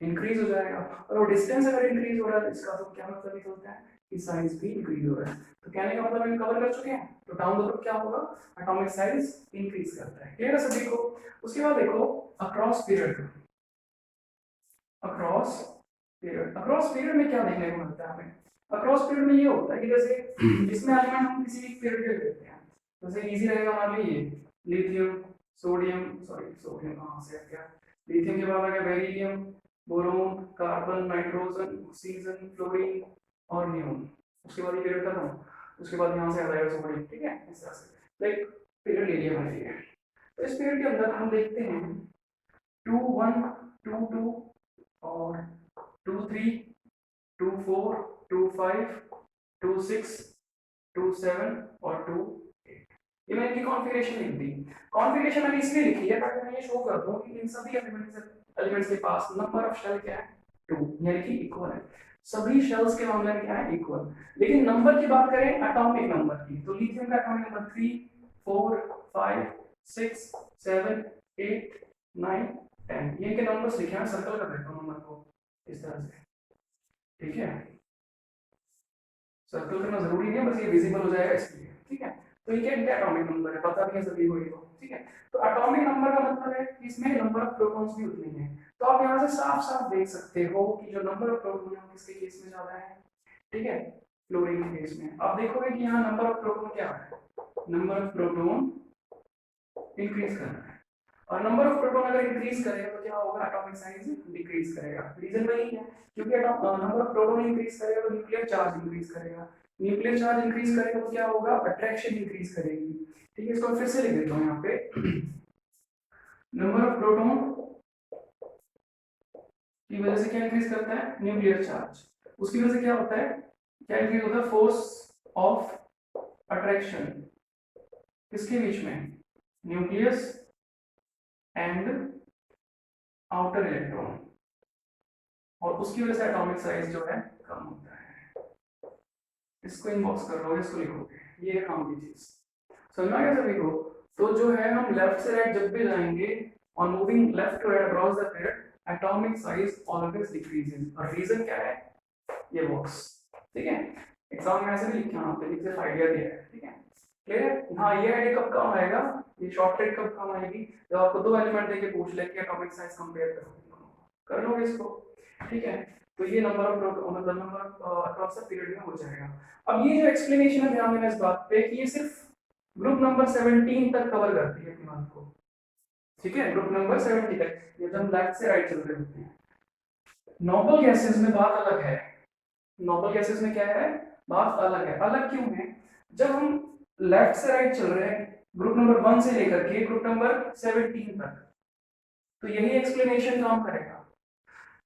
A: इंक्रीज हो जाएगा, और वो डिस्टेंस अगर इंक्रीज हो रहा है तो इसका तो क्या मतलब निकलता है कि साइज भी इंक्रीज हो रहा है। तो कहने का मतलब हम कवर कर चुके हैं, तो डाउन द ग्रुप क्या होगा, एटॉमिक साइज इंक्रीज करता है, क्लियर है सभी को। उसके बाद देखो across period, across across period में क्या देखने को मिलता है हमें, अक्रॉस पीरियड में ये होता है कि जैसे इसमें एलिमेंट हम किसी एक पीरियड के लेते हैं, जैसे इजी रहेगा हमारे लिए लिथियम, सोडियम कहाँ से आ गया, लिथियम के बाद आ गया beryllium, boron, carbon, nitrogen, oxygen, fluorine और नियोन, उसके बाद ये पीरियड खत्म, उसके बाद यहाँ से आ जाएगा सोडियम, ठीक है, इस तरह से तो एक पीरियड ले लिया मैंने ये। तो इस पीरियड के अंदर हम देखते हैं 2 1 2 2 और 2 3 2 4 2 5 2 6 2 7 और 2 8, ये मैंने इनकी कॉन्फ़िगरेशन लिख दी। कॉन्फ़िगरेशन मैंने इसलिए लिखी है ताकि मैं ये शो कर दूं कि इन सभी एलिमेंट्स के पास नंबर ऑफ शेल क्या है 2, यानी कि इक्वल है, सभी शेल्स के मामले में क्या है इक्वल। लेकिन नंबर की बात करें एटॉमिक नंबर की, तो लिथियम का एटॉमिक नंबर 3 4 5 6 7 8 9 10, ये के नंबर्स लिखे हैं, सर्कल कर देता हूं नंबर को इस तरह से, ठीक है, सर्कल करना जरूरी नहीं है, बस ये विजिबल हो जाएगा इसलिए, ठीक है। तो ये क्या एटॉमिक नंबर है, पता भी है सभी को ये तो, ठीक है। तो एटॉमिक नंबर का मतलब है कि इसमें नंबर ऑफ प्रोटॉन्स भी उतनी है, तो आप यहाँ से साफ साफ देख सकते हो कि जो नंबर ऑफ प्रोटॉन है किसके केस में ज्यादा है, ठीक है, फ्लोरीन के केस में आप देखोगे कि यहाँ नंबर ऑफ प्रोटॉन क्या है, नंबर ऑफ प्रोटॉन इंक्रीज कर रहा है, और नंबर ऑफ प्रोटॉन अगर इंक्रीज करेगा तो क्या होगा, एटॉमिक साइज डिक्रीज करेगा। रीजन वही है, क्योंकि नंबर ऑफ प्रोटॉन इंक्रीज करेगा तो न्यूक्लियर चार्ज इंक्रीज करेगा, न्यूक्लियर चार्ज इंक्रीज करेगा तो क्या होगा, अट्रैक्शन इंक्रीज करेगी। ठीक है, इसको फिर से लिख देता हूँ यहाँ पे, नंबर ऑफ प्रोटॉन की वजह से क्या इंक्रीज करता है, न्यूक्लियर चार्ज, उसकी वजह से क्या होता है, क्या इंक्रीज होता है, फोर्स ऑफ अट्रैक्शन, किसके बीच में, न्यूक्लियस एंड आउटर इलेक्ट्रॉन, और उसकी वजह से एटॉमिक साइज जो है कम होता है। इसको इनबॉक्स कर लोगे, इसको लिखोगे, ये है काम की चीज, समझ में आ गया सभी को। तो जो है हम लेफ्ट से राइट जब भी जाएंगे, on moving left to right across the period, atomic size always decreases, और रीजन क्या है, ये बॉक्स, ठीक है, एग्जाम में ऐसे भी लिखे होना चाहिए, सिर्फ आइडिया दिया है, ठीक है, क्लियर है। हाँ, ये आइडिया कब काम आएगा, ये शॉर्ट ट्रिक कब काम आएगी, जब आपको दो एलिमेंट देके पूछ ले कि एटॉमिक साइज कंपेयर करो, कर लोगे इसको, ठीक है। तो ये नंबर ऑफ मतलब नंबर अक्रॉस द पीरियड में हो जाएगा। अब ये जो एक्सप्लेनेशन है, ध्यान देना इस बात पे कि ये सिर्फ ग्रुप नंबर 17 तक कवर करती है अपनी बात को, ठीक है, ग्रुप नंबर 70 तक, ये जब लेफ्ट से राइट चल रहे होते हैं। नोबल गैसेस में बात अलग है, नोबल गैसेस में क्या है, बात अलग है। अलग क्यों है, जब हम लेफ्ट से राइट चल रहे हैं ग्रुप नंबर 1 से लेकर के ग्रुप नंबर 17 तक, तो यही एक्सप्लेनेशन काम करेगा।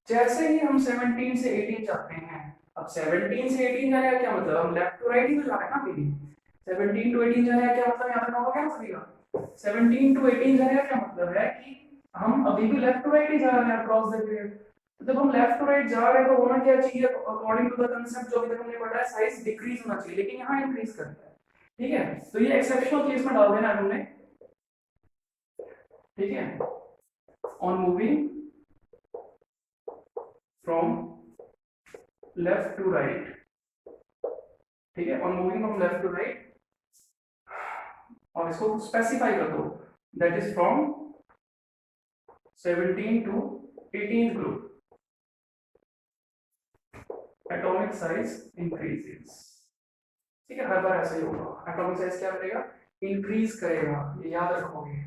A: जैसे ही हम 17 से 18 जाते हैं, अब 17 से 18 जाने का क्या मतलब, हम लेफ्ट टू राइट ही तो जा रहे हैं ना अभी, 17 टू 18 जाने का क्या मतलब, यहाँ तक नोट हो गया सभी का। 17 टू 18 जाने का क्या मतलब है कि हम अभी भी लेफ्ट टू राइट ही जा रहे हैं अक्रॉस द पीरियड। तो जब हम लेफ्ट टू राइट जा रहे हैं तो होना क्या चाहिए, अकॉर्डिंग टू द कंसेप्ट जो अभी तक हमने पढ़ा है, साइज डिक्रीज होना चाहिए, लेकिन यहाँ इंक्रीज करता है, ठीक है। तो ये एक्सेप्शनल केस में डाल देना है हमने, ठीक है, on moving from left to right, ठीक है, on moving from left to right, और इसको स्पेसिफाई कर दो, that is from 17 to 18th group, atomic size increases, ठीक है, हर बार ऐसा ही होगा, एटॉमिक साइज क्या करेगा, इंक्रीज करेगा, ये याद रखोगे,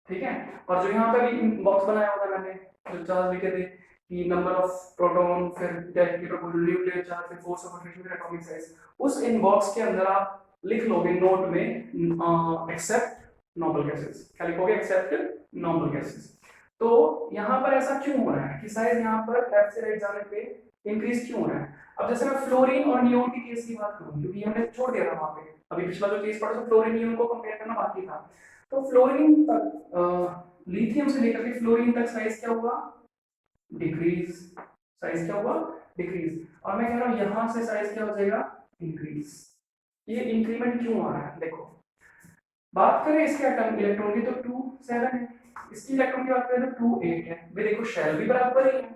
A: ठीक है। और जो यहाँ पे भी बॉक्स बनाया होता है मैंने, जो चार्ज लिखे थे कि नंबर ऑफ प्रोटॉन, फिर न्यूक्लियर चार्ज, फिर फोर्स ऑफ अट्रैक्शन, फिर एटॉमिक साइज, उस इनबॉक्स के अंदर आप लिख लोगे नोट में एक्सेप्ट नोबल गैसेस, क्या लिखोगे, एक्सेप्ट नोबल गैसेस। तो यहाँ पर ऐसा क्यों हो रहा है कि साइज यहाँ पर लेफ्ट से राइट जाने पे इंक्रीज क्यों हो रहा है। अब जैसे मैं फ्लोरीन और नियोन की केस की बात करूँ, क्योंकि हमने छोड़ दिया था वहां पे, अभी पिछला जो केस पढ़ा था फ्लोरीन नियोन को कंपेयर करना बाकी था। तो फ्लोरीन तक लिथियम से लेकर के फ्लोरीन तक साइज क्या हुआ, डिक्रीज, साइज क्या हुआ, डिक्रीज, और मैं कह रहा हूँ यहाँ से साइज क्या हो जाएगा, इंक्रीज। ये इंक्रीमेंट क्यों आ रहा है, देखो बात करें इसके एटम इलेक्ट्रॉन की तो 2 7 है, इसकी इलेक्ट्रॉन की बात करें तो 2 8 है, भाई देखो शेल भी बराबर ही है,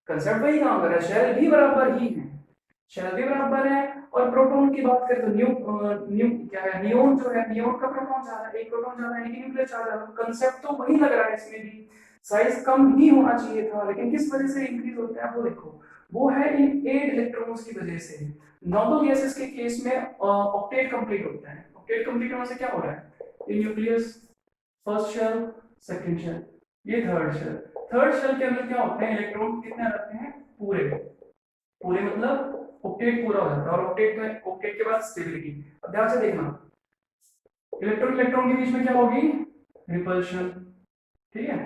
A: कंसेप्ट वही काम कर रहा है, शेल भी बराबर ही है, शेल भी बराबर है। और प्रोटॉन की बात करें तो न्यू क्या है, नियोन जो है, नियोन का प्रोटॉन ज्यादा है, एक प्रोटॉन ज्यादा है, लेकिन न्यूक्लियर चार्ज ज्यादा है, कंसेप्ट तो वही लग रहा है, इसमें भी साइज कम ही होना चाहिए था, लेकिन किस वजह से इंक्रीज होता है वो देखो, वो है इन 8 इलेक्ट्रॉन्स की वजह से। नोबल गैसेस के केस में ऑक्टेट कंप्लीट होता है, ऑक्टेट कंप्लीट होने से क्या हो रहा है, ये nucleus, first shell, second shell, ये थर्ड शेल, थर्ड शेल के अंदर क्या होते हैं, इलेक्ट्रॉन कितने रहते हैं, पूरे, पूरे मतलब ऑक्टेट पूरा हो जाता है, और ऑक्टेट के बाद स्टेबिलिटी। अब ध्यान से देखना, इलेक्ट्रॉन इलेक्ट्रॉन के बीच में क्या होगी, रिपल्शन, ठीक है,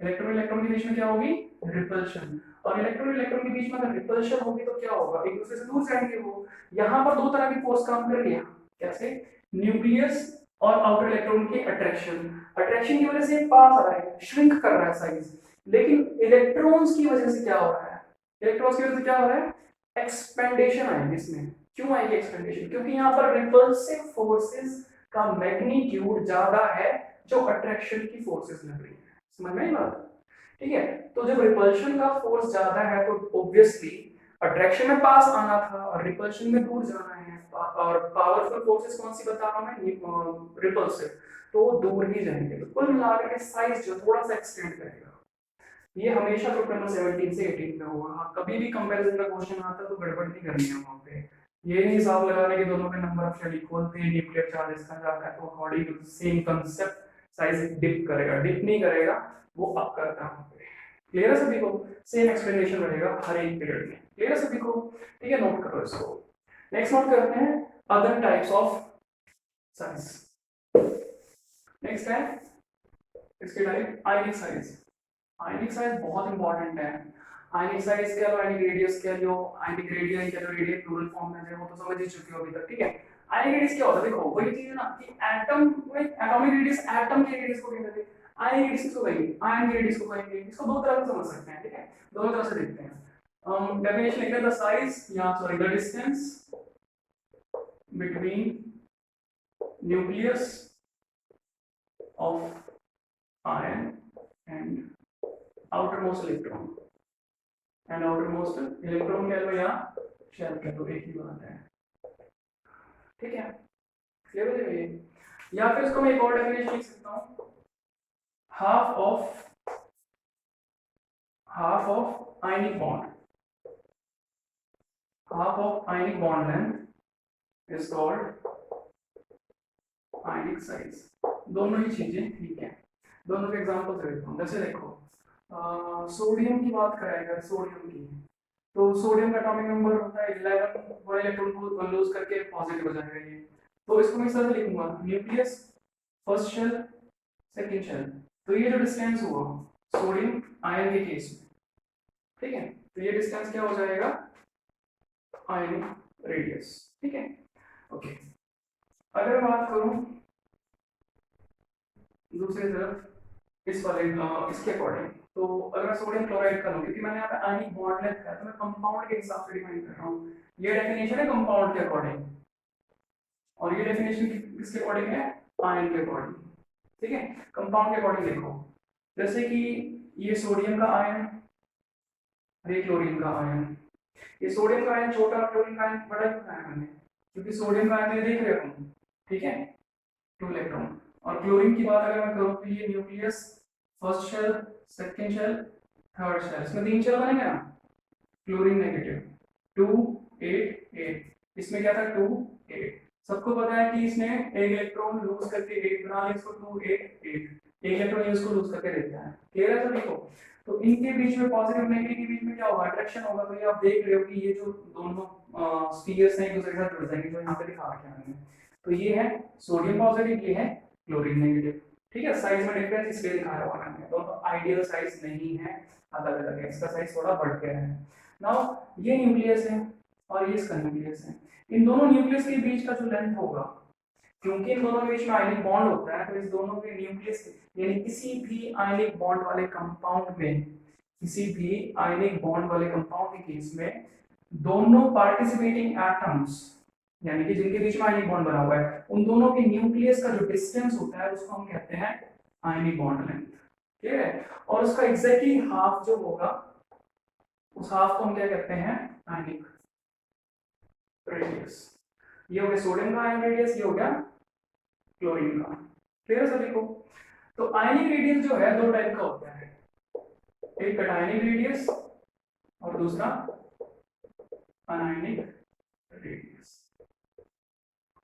A: इलेक्ट्रॉन इलेक्ट्रॉन के बीच में क्या होगी, रिपल्शन, और इलेक्ट्रॉन इलेक्ट्रॉन के बीच में अगर रिपल्शन होगी तो क्या होगा, एक दूसरे से दूर जाएंगे वो। यहाँ पर दो तरह की फोर्स काम कर रही है, कैसे, न्यूक्लियस और आउटर इलेक्ट्रॉन की अट्रैक्शन, अट्रैक्शन की वजह से पास आ रहा है, श्रिंक कर रहा है साइज, लेकिन इलेक्ट्रॉन्स की वजह से क्या हो रहा है, इलेक्ट्रॉन्स की वजह से क्या हो रहा है, एक्सपेंडेशन आएगी इसमें। क्यों आएगी एक्सपेंडेशन, क्योंकि यहाँ पर रिपल्सिव फोर्सेस का मैग्नीट्यूड ज्यादा है जो अट्रैक्शन की फोर्सेस लग रही है, समझ में आई बात, ठीक है। तो जब रिपल्शन का फोर्स ज्यादा है तो ऑब्वियसली अट्रैक्शन में पास आना था और रिपल्शन में दूर जाना है, और पावरफुल फोर्सेस कौन सी बता रहा हूं मैं, रिपल्सिव, तो वो दूर ही जाएंगे, तो कुल मिलाकर के साइज जो थोड़ा सा एक्सटेंड करेगा, ये हमेशा ग्रुप नंबर 17 से 18 पे होगा। हाँ, कभी भी कंपैरिजन का क्वेश्चन आता है तो गड़बड़ नहीं करनी है वहाँ पे। ये नहीं हिसाब लगाना कि दोनों के नंबर ऑफ शेल इक्वल थे, न्यूक्लियर चार्ज इसका ज्यादा है तो according to same concept size dip करेगा, डिप नहीं करेगा, वो अप करता है। क्लियर है सभी को? सेम एक्सप्लेनेशन रहेगा हर एक पीरियड में। क्लियर है सभी को? ठीक है, नोट करो इसको। नेक्स्ट नोट करते हैं other types of size. Next है इसके टाइप आयनिक साइज। आयनिक साइज बहुत इंपॉर्टेंट है। आयनिक साइज कह लो, आयनिक रेडियस कह लो, आयनिक रेडियन कह लो, रेडियन प्लूरल फॉर्म में है, वो तो समझ ही चुके हो अभी तक। ठीक है, आयनिक रेडियस क्या होता है? देखो वही चीज है ना कि एटम में एटॉमिक रेडियस, एटम के रेडियस को कहते हैं। आयनिक रेडियस किसको कहेंगे? आयन के रेडियस को कहेंगे। इसको दो तरह से समझ सकते हैं। ठीक है, दोनों तरह से देखते हैं। डेफिनेशन लिखते हैं द साइज या sorry the distance between nucleus of ion and outermost electron and outermost electron कह लो या शेल कह लो, एक ही बात है। ठीक है, क्लियर हो जाएगा ये? या फिर इसको मैं एक और डेफिनेशन लिख सकता हूँ, half of ionic bond, half of ionic bond length is called ionic size. दोनों ही चीजें ठीक है। दोनों के एग्जांपल दे देता हूँ। जैसे देखो सोडियम की बात करें अगर, सोडियम की, तो सोडियम का एटॉमिक नंबर होता है 11, वो इलेक्ट्रॉन को लूज करके पॉजिटिव हो जाएगा ये। तो इसको मैं इस तरह से लिखूंगा, nucleus first shell second shell. तो ये जो डिस्टेंस हुआ सोडियम आयन के केस में, ठीक है, तो ये डिस्टेंस क्या हो जाएगा? Ionic radius. ठीक है, ओके। अगर बात करूं दूसरी तरफ इस वाले इसके अकॉर्डिंग, तो अगर मैं सोडियम क्लोराइड का लूं, क्योंकि मैंने यहाँ पे आयनिक बॉन्ड लेंथ है तो मैं कंपाउंड के हिसाब से डिफाइन कर रहा हूँ। ये डेफिनेशन है कंपाउंड के अकॉर्डिंग, और ये डेफिनेशन किसके अकॉर्डिंग है? आयन के अकॉर्डिंग। ठीक है, कंपाउंड के अकॉर्डिंग देखो, जैसे कि ये सोडियम का आयन, ये क्लोरीन का आयन। ये सोडियम का आयन छोटा, क्लोरीन का आयन बड़ा क्यों बनाया मैंने? क्योंकि सोडियम का आयन ये देख रहे हो, ठीक है, 2 इलेक्ट्रॉन। और क्लोरीन की बात अगर मैं करूं तो ये nucleus first shell second shell third shell, इसमें 3 शेल बनेंगे ना, क्लोरीन नेगेटिव 2 8 8, इसमें क्या था 2 8। सबको पता है कि इसने एक इलेक्ट्रॉन लूज करके 8 बना लिया, इसको 2 8 8, एक इलेक्ट्रॉन इसको लूज करके देता है। क्लियर है सभी को? तो इनके बीच में पॉजिटिव नेगेटिव के बीच में क्या होगा? अट्रैक्शन होगा। तो ये आप देख रहे हो कि ये जो दोनों स्फीयर्स हैं एक दूसरे के साथ जुड़ जाएंगे, जो यहाँ पे दिखा रखे हैं मैंने। तो ये है सोडियम पॉजिटिव, ये है क्लोरीन नेगेटिव। ठीक है, साइज में डिफरेंस इसलिए दिखाया हुआ मैंने, दोनों आइडियल साइज नहीं है, अलग अलग है, इसका साइज थोड़ा बढ़ गया है। नाउ ये न्यूक्लियस है और ये इसका न्यूक्लियस है। इन दोनों न्यूक्लियस के बीच का जो लेंथ होगा, क्योंकि इन दोनों के बीच में आयनिक बॉन्ड होता है, तो इस दोनों के न्यूक्लियस यानी किसी भी आयनिक बॉन्ड वाले कंपाउंड में, किसी भी आयनिक बॉन्ड वाले कंपाउंड के केस में दोनों पार्टिसिपेटिंग एटम्स यानी कि जिनके बीच में आयनिक बॉन्ड बना हुआ है, उन दोनों के न्यूक्लियस का जो डिस्टेंस होता है उसको हम कहते हैं आयनिक बॉन्ड लेंथ। ठीक है, और उसका एग्जैक्टली हाफ जो होगा, उस हाफ को हम क्या कहते हैं? Ionic radius. ये हो गया सोडियम का आयन रेडियस, ये हो गया क्लोरीन का। क्लियर है सभी को? तो आयनिक रेडियस जो है दो टाइप का होता है, एक कैटायनिक रेडियस और दूसरा अनायनिक रेडियस।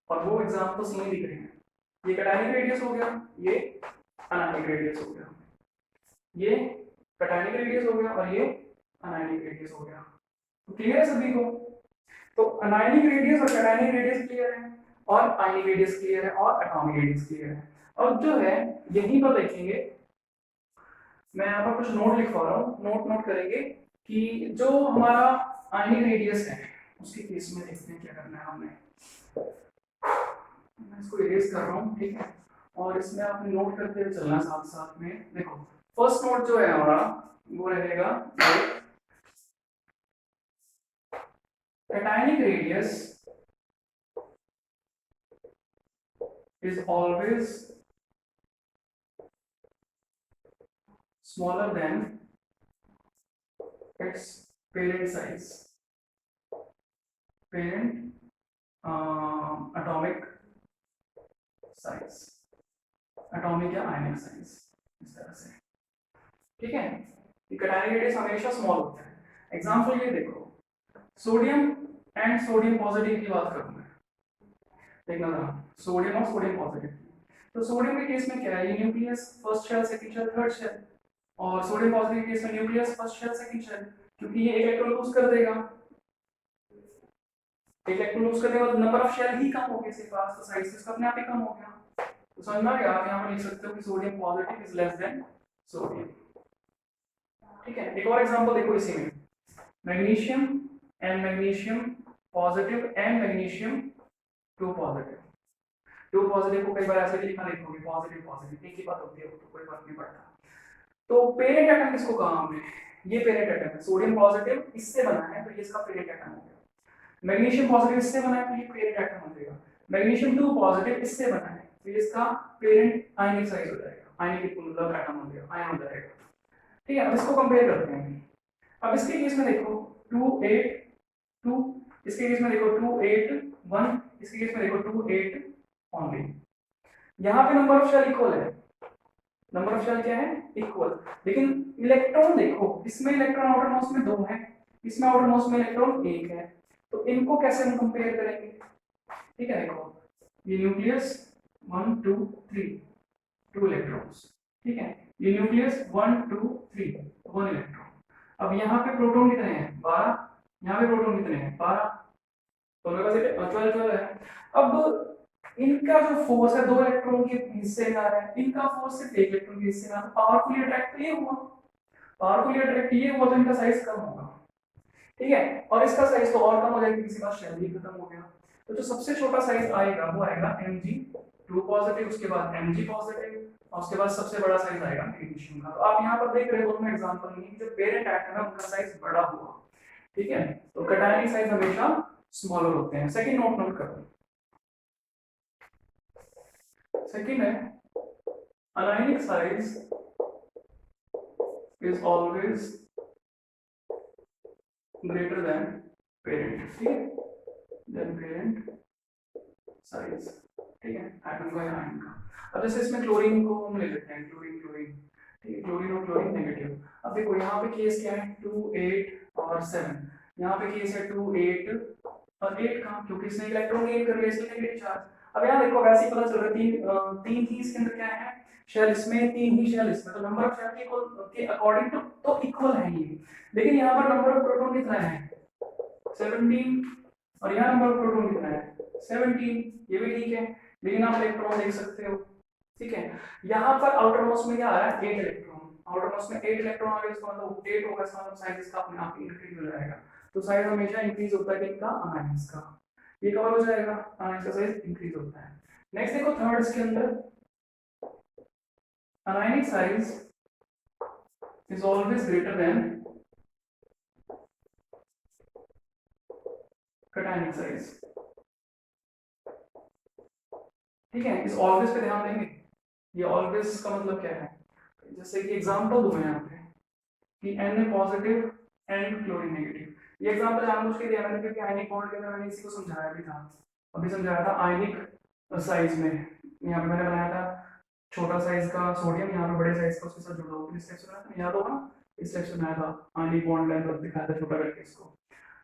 A: और वो एग्जांपल्स नहीं दिख रहे हैं। ये कैटायनिक रेडियस हो गया, ये अनायनिक रेडियस हो गया, ये कैटायनिक रेडियस हो गया और ये अनायनिक रेडियस हो गया। तो क्लियर है सभी को? तो अनायनिक रेडियस और कैटायनिक रेडियस क्लियर है, और आयनिक रेडियस क्लियर है, और एटॉमिक रेडियस क्लियर है। अब जो है यहीं पर देखेंगे, मैं यहाँ पर कुछ नोट लिखवा रहा हूँ, नोट करेंगे कि जो हमारा आयनिक रेडियस है उसके केस में देखते हैं क्या करना है हमने। मैं इसको इरेज कर रहा हूँ, ठीक है, और इसमें आपने नोट करते हुए चलना साथ साथ में। देखो फर्स्ट नोट जो है हमारा वो रहेगा, cationic radius is always smaller than its parent size, parent atomic size, atomic या ionic size, इस तरह से। ठीक है, कि कटायनिक रेडियस हमेशा स्मॉल होता है। एग्जांपल ये देखो, सोडियम एंड सोडियम पॉजिटिव की बात करूं मैं, देखना जरा, सोडियम और सोडियम पॉजिटिव। तो सोडियम के केस में क्या है, ये nucleus first shell second shell third shell, और सोडियम पॉजिटिव केस में nucleus first shell second shell, क्योंकि ये एक इलेक्ट्रॉन लूज कर देगा, एक इलेक्ट्रॉन लूज करने के बाद नंबर ऑफ शेल ही कम हो गए इसके पास, तो साइज इसका अपने आप ही कम हो गया। तो समझ में आ गया, आप यहाँ पर लिख सकते हो कि sodium positive is less than sodium. ठीक है, एक और एग्जांपल देखो इसी में, magnesium and magnesium positive and magnesium 2 positive. 2 positive को कई बार ऐसे भी लिखा लिखोगे पॉजिटिव पॉजिटिव, एक ही बात होती है, तो कोई फर्क नहीं पड़ता। तो पेरेंट एटम किसको कहा हमने, ये पेरेंट एटम है, सोडियम पॉजिटिव इससे बना है तो ये इसका पेरेंट एटम हो गया। मैग्नीशियम पॉजिटिव इससे बना है तो ये पेरेंट एटम हो जाएगा। मैग्नीशियम 2 पॉजिटिव इससे बना है तो ये इसका पेरेंट आयनिक साइज हो जाएगा, आयनिक मतलब एटम हो जाएगा, आयन हो जाएगा। ठीक है, अब इसको कंपेयर करते हैं। अब इसके केस में देखो 2 8 2, इसके केस में देखो 2 8 1, इसके केस में देखो 2 8 ओनली। यहाँ पे नंबर ऑफ शेल इक्वल है, नंबर ऑफ शेल क्या है, इक्वल, लेकिन इलेक्ट्रॉन देखो, इसमें इलेक्ट्रॉन आउटर मोस्ट में 2 है, इसमें आउटर मोस्ट में इलेक्ट्रॉन 1 है, तो इनको कैसे हम कंपेयर करेंगे। ठीक है, देखो ये न्यूक्लियस 1 2 3 2 इलेक्ट्रॉन्स, ठीक है, ये न्यूक्लियस 1 2 3 1 इलेक्ट्रॉन। अब यहाँ पे प्रोटॉन कितने हैं 12, यहाँ पे प्रोटॉन कितने हैं 12, तो मेरे पास 12 12 है। अब इनका जो फोर्स है 2 इलेक्ट्रॉन के हिस्से में आ रहा है, इनका फोर्स सिर्फ 1 इलेक्ट्रॉन के हिस्से में आ रहा है, पावरफुली अट्रैक्ट तो ये हुआ, पावरफुली अट्रैक्ट ये हुआ तो इनका साइज कम होगा। ठीक है, और इसका साइज तो और कम हो जाएगा, किसी का शेल ही खत्म हो गया। तो जो सबसे छोटा साइज आएगा वो आएगा Mg2 पॉजिटिव, उसके बाद Mg पॉजिटिव, और उसके बाद सबसे बड़ा साइज आएगा मैग्नीशियम का। तो आप यहाँ पर देख रहे हो दोनों एग्जांपल में जो पेरेंट एटम है उनका साइज बड़ा हुआ। ठीक है, तो कैटायनिक साइज हमेशा स्मॉलर होते हैं। सेकंड नोट करो, सेकंड है anionic size is always greater than parent, ठीक है, देन पेरेंट साइज। ठीक है, एटम का या आयन का। अब जैसे इसमें क्लोरीन को हम ले लेते हैं, क्लोरीन क्लोरीन, ठीक है, क्लोरीन और क्लोरीन नेगेटिव। अब देखो यहाँ पे केस क्या है 2 8 और 7, यहाँ पे केस है 2 8 और 8 का, क्योंकि इसने इलेक्ट्रॉन गेन कर लिया इसलिए नेगेटिव चार्ज। अब यहाँ देखो वैसे ही पता चल रहा है तीन ही इसके अंदर क्या है, शेल इसमें 3 ही शेल इसमें, तो नंबर ऑफ शेल के इक्वल के अकॉर्डिंग तो इक्वल है ये, लेकिन यहाँ पर नंबर ऑफ प्रोटॉन कितना है 17, और यहाँ नंबर ऑफ प्रोटॉन कितना है 17, ये भी ठीक है, लेकिन आप इलेक्ट्रॉन देख सकते हो। ठीक है, यहाँ पर आउटर मोस्ट में क्या आ रहा है 8 इलेक्ट्रॉन, आउटर मोस्ट में 8 इलेक्ट्रॉन आ गए, इसका मतलब रोटेट होगा, इसका मतलब साइज इसका अपने आप इंक्रीज हो जाएगा। तो साइज हमेशा इंक्रीज होता है किनका, आयंस का, ये कवर हो जाएगा, आयंस का साइज इंक्रीज होता है। नेक्स्ट देखो थर्ड इसके अंदर, anionic size is always greater than cationic size. ठीक है, इस ऑलवेज पे ध्यान देंगे, ये ऑलवेज का मतलब क्या है, जैसे कि एग्जांपल दूं यहाँ पे कि Na positive and chlorine negative, ये एग्जांपल जानबूझ के दिया मैंने क्योंकि आयनिक बॉन्ड के अंदर मैंने इसी को समझाया भी था, अभी समझाया था आयनिक साइज में, यहाँ पे मैंने बनाया था छोटा साइज का सोडियम, यहाँ पे बड़े साइज का उसके साथ जुड़ा हुआ, इस टाइप से बनाया था, याद होगा ना, इस टाइप से बनाया था, आयनिक बॉन्ड लेंथ दिखाया था छोटा करके इसको।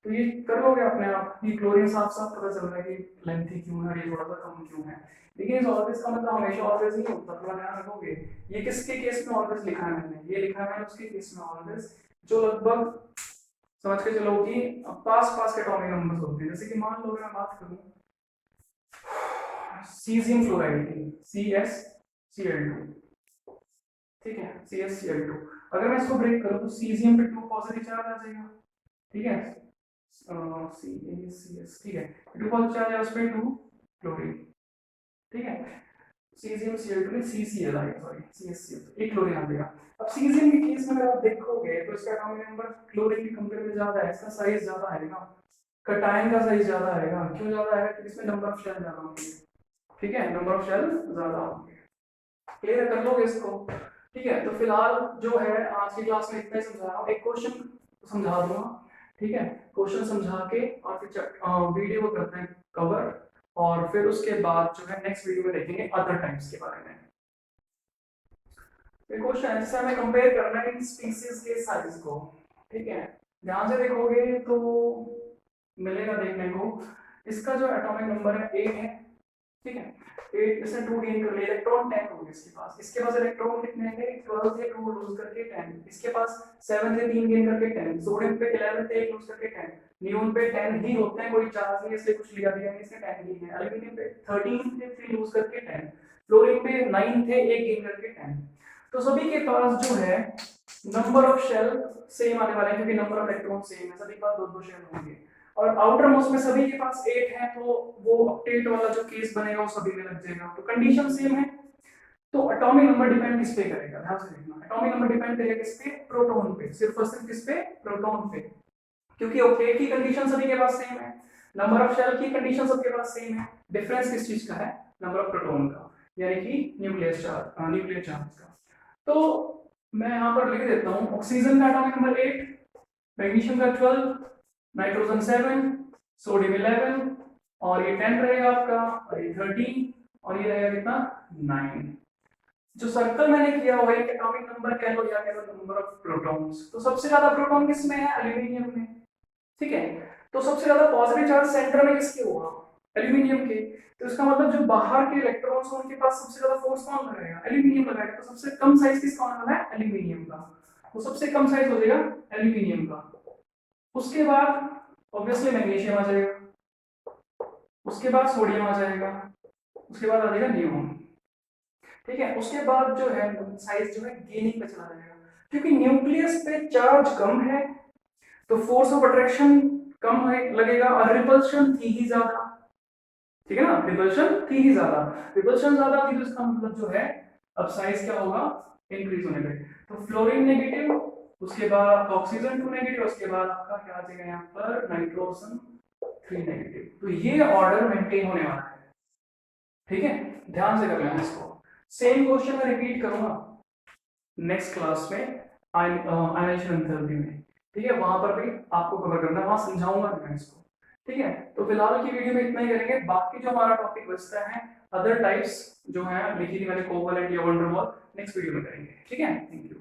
A: तो ये कर लोगे अपने आप, ये क्लोरीन साफ साफ पता चल रहा है कि लेंथी क्यों है, ये थोड़ा सा कम क्यों है, लेकिन इस ऑलवेज का मतलब हमेशा ऑलवेज नहीं होता, थोड़ा ध्यान रखोगे। ये किसके केस में ऑलवेज लिखा है मैंने, ये लिखा है मैंने उसके केस में ऑलवेज जो लगभग समझ के चलो कि पास के एटॉमिक नंबर्स होते हैं। जैसे कि मान लो मैं बात करूं सीजियम क्लोराइड की CsCl2, ठीक है, CsCl2, अगर मैं इसको ब्रेक करूं तो सीजियम पे 2 पॉजिटिव चार्ज आ जाएगा, ठीक है, CaCS, ठीक है, 2 पॉजिटिव चार्ज है उस पे 2 क्लोरीन, ठीक है, सीजियम Cl2 में CCl आएगा, सॉरी CsCl, एक क्लोरीन आ जाएगा। अब सीजियम के केस में अगर आप देखोगे तो इसका एटॉमिक नंबर क्लोरीन के कंपेयर में ज्यादा है, इसका साइज ज्यादा आएगा, कैटायन का साइज ज्यादा आएगा, क्यों ज्यादा आएगा क्योंकि इसमें नंबर ऑफ शेल ज्यादा होंगे, ठीक है, नंबर ऑफ शेल ज्यादा होंगे। क्लियर कर लोगे इसको, ठीक है। तो फिलहाल जो है आज की क्लास में इतना ही समझा रहा हूँ, एक क्वेश्चन समझा दूंगा, ठीक है, क्वेश्चन समझा के और फिर वीडियो को करते हैं कवर, और फिर उसके बाद जो है नेक्स्ट वीडियो में देखेंगे अदर टाइप्स के बारे में। ये क्वेश्चन है जिससे हमें कंपेयर करना है इन स्पीसीज के साइज को। ठीक है, ध्यान से देखोगे तो मिलेगा देखने को, इसका जो एटॉमिक नंबर है 8 है। ठीक है, 8 इसने 2 गेन कर लिया, इलेक्ट्रॉन 10 हो गए इसके पास इलेक्ट्रॉन कितने थे, 12 थे, 2 लूज करके 10, इसके पास 7 थे, 3 गेन करके 10, सोडियम पे 11 थे, 1 लूज करके 10, नियोन पे 10 ही होते हैं, कोई चार्ज नहीं इसलिए कुछ लिया दिया नहीं, इसने 10 ही है, एल्यूमिनियम पे 13 थे, 3 लूज करके 10, फ्लोरीन पे 9 थे, 1 गेन करके 10। तो सभी के पास जो है नंबर ऑफ शेल सेम आने वाले हैं क्योंकि नंबर ऑफ इलेक्ट्रॉन सेम है, सभी के पास 2-2 शेल होंगे, और आउटर मोस्ट में सभी के पास 8 है, तो वो ऑक्टेट वाला जो केस बनेगा वो सभी में लग जाएगा, तो कंडीशन सेम है। तो एटॉमिक नंबर डिपेंड किस पे करेगा, ध्यान से देखना, एटॉमिक नंबर डिपेंड करेगा किस पे, प्रोटॉन पे, सिर्फ और सिर्फ किस पे, प्रोटॉन पे, क्योंकि ऑक्टेट की कंडीशन सभी के पास सेम है, नंबर ऑफ शेल की कंडीशन सबके पास सेम है, डिफरेंस किस चीज का है, नंबर ऑफ प्रोटॉन का, यानी कि न्यूक्लियर चार्ज का। तो मैं यहाँ पर लिख देता हूँ, ऑक्सीजन का एटॉमिक नंबर 8, मैग्नीशियम का 12, नाइट्रोजन 7, सोडियम 11, और ये 10 रहेगा आपका, और ये 13, और ये रहेगा कितना, 9। जो सर्कल मैंने किया हुआ है एटॉमिक नंबर कह लो या कह लो नंबर ऑफ प्रोटॉन्स, तो सबसे ज्यादा प्रोटॉन किस में है, एल्यूमिनियम में। ठीक है, तो सबसे ज्यादा पॉजिटिव चार्ज सेंटर में किसके होगा, एल्यूमिनियम के, तो इसका मतलब जो बाहर के इलेक्ट्रॉन्स हैं उनके पास सबसे ज्यादा फोर्स कौन लगाएगा, एल्यूमिनियम लगाएगा, तो सबसे कम साइज किसका होने वाला है, एल्यूमिनियम का, तो सबसे कम साइज हो जाएगा एल्यूमिनियम का। उसके बाद ऑब्वियसली मैग्नीशियम आ जाएगा, उसके बाद सोडियम आ जाएगा, उसके बाद आ जाएगा नियोन। ठीक है, उसके बाद जो है साइज जो है गेनिंग पे चला जाएगा, क्योंकि न्यूक्लियस पे चार्ज कम है तो फोर्स ऑफ अट्रैक्शन कम है लगेगा, और रिपल्शन थी ही ज्यादा। ठीक है ना, रिपल्शन थी ही ज्यादा, रिपल्शन ज्यादा थी तो इसका मतलब जो है अब साइज क्या होगा, इंक्रीज होने पे, तो फ्लोरीन नेगेटिव, उसके बाद ऑक्सीजन 2 नेगेटिव, उसके बाद आपका क्या आ जाएगा यहाँ पर नाइट्रोजन 3 नेगेटिव, तो ये ऑर्डर मेंटेन होने वाला है। ठीक है, ध्यान से कर लेना इसको, सेम क्वेश्चन मैं रिपीट करूंगा नेक्स्ट क्लास में आयनाइजेशन एंथैल्पी में। ठीक है, वहां पर भी आपको कवर करना है, वहां समझाऊंगा मैं इसको। ठीक है, तो फिलहाल की वीडियो में इतना ही करेंगे, बाकी जो हमारा टॉपिक बचता है अदर टाइप्स जो है लिखी थी मैंने कोवलेंट या वंडरवॉल, नेक्स्ट वीडियो में करेंगे। ठीक है, थैंक यू।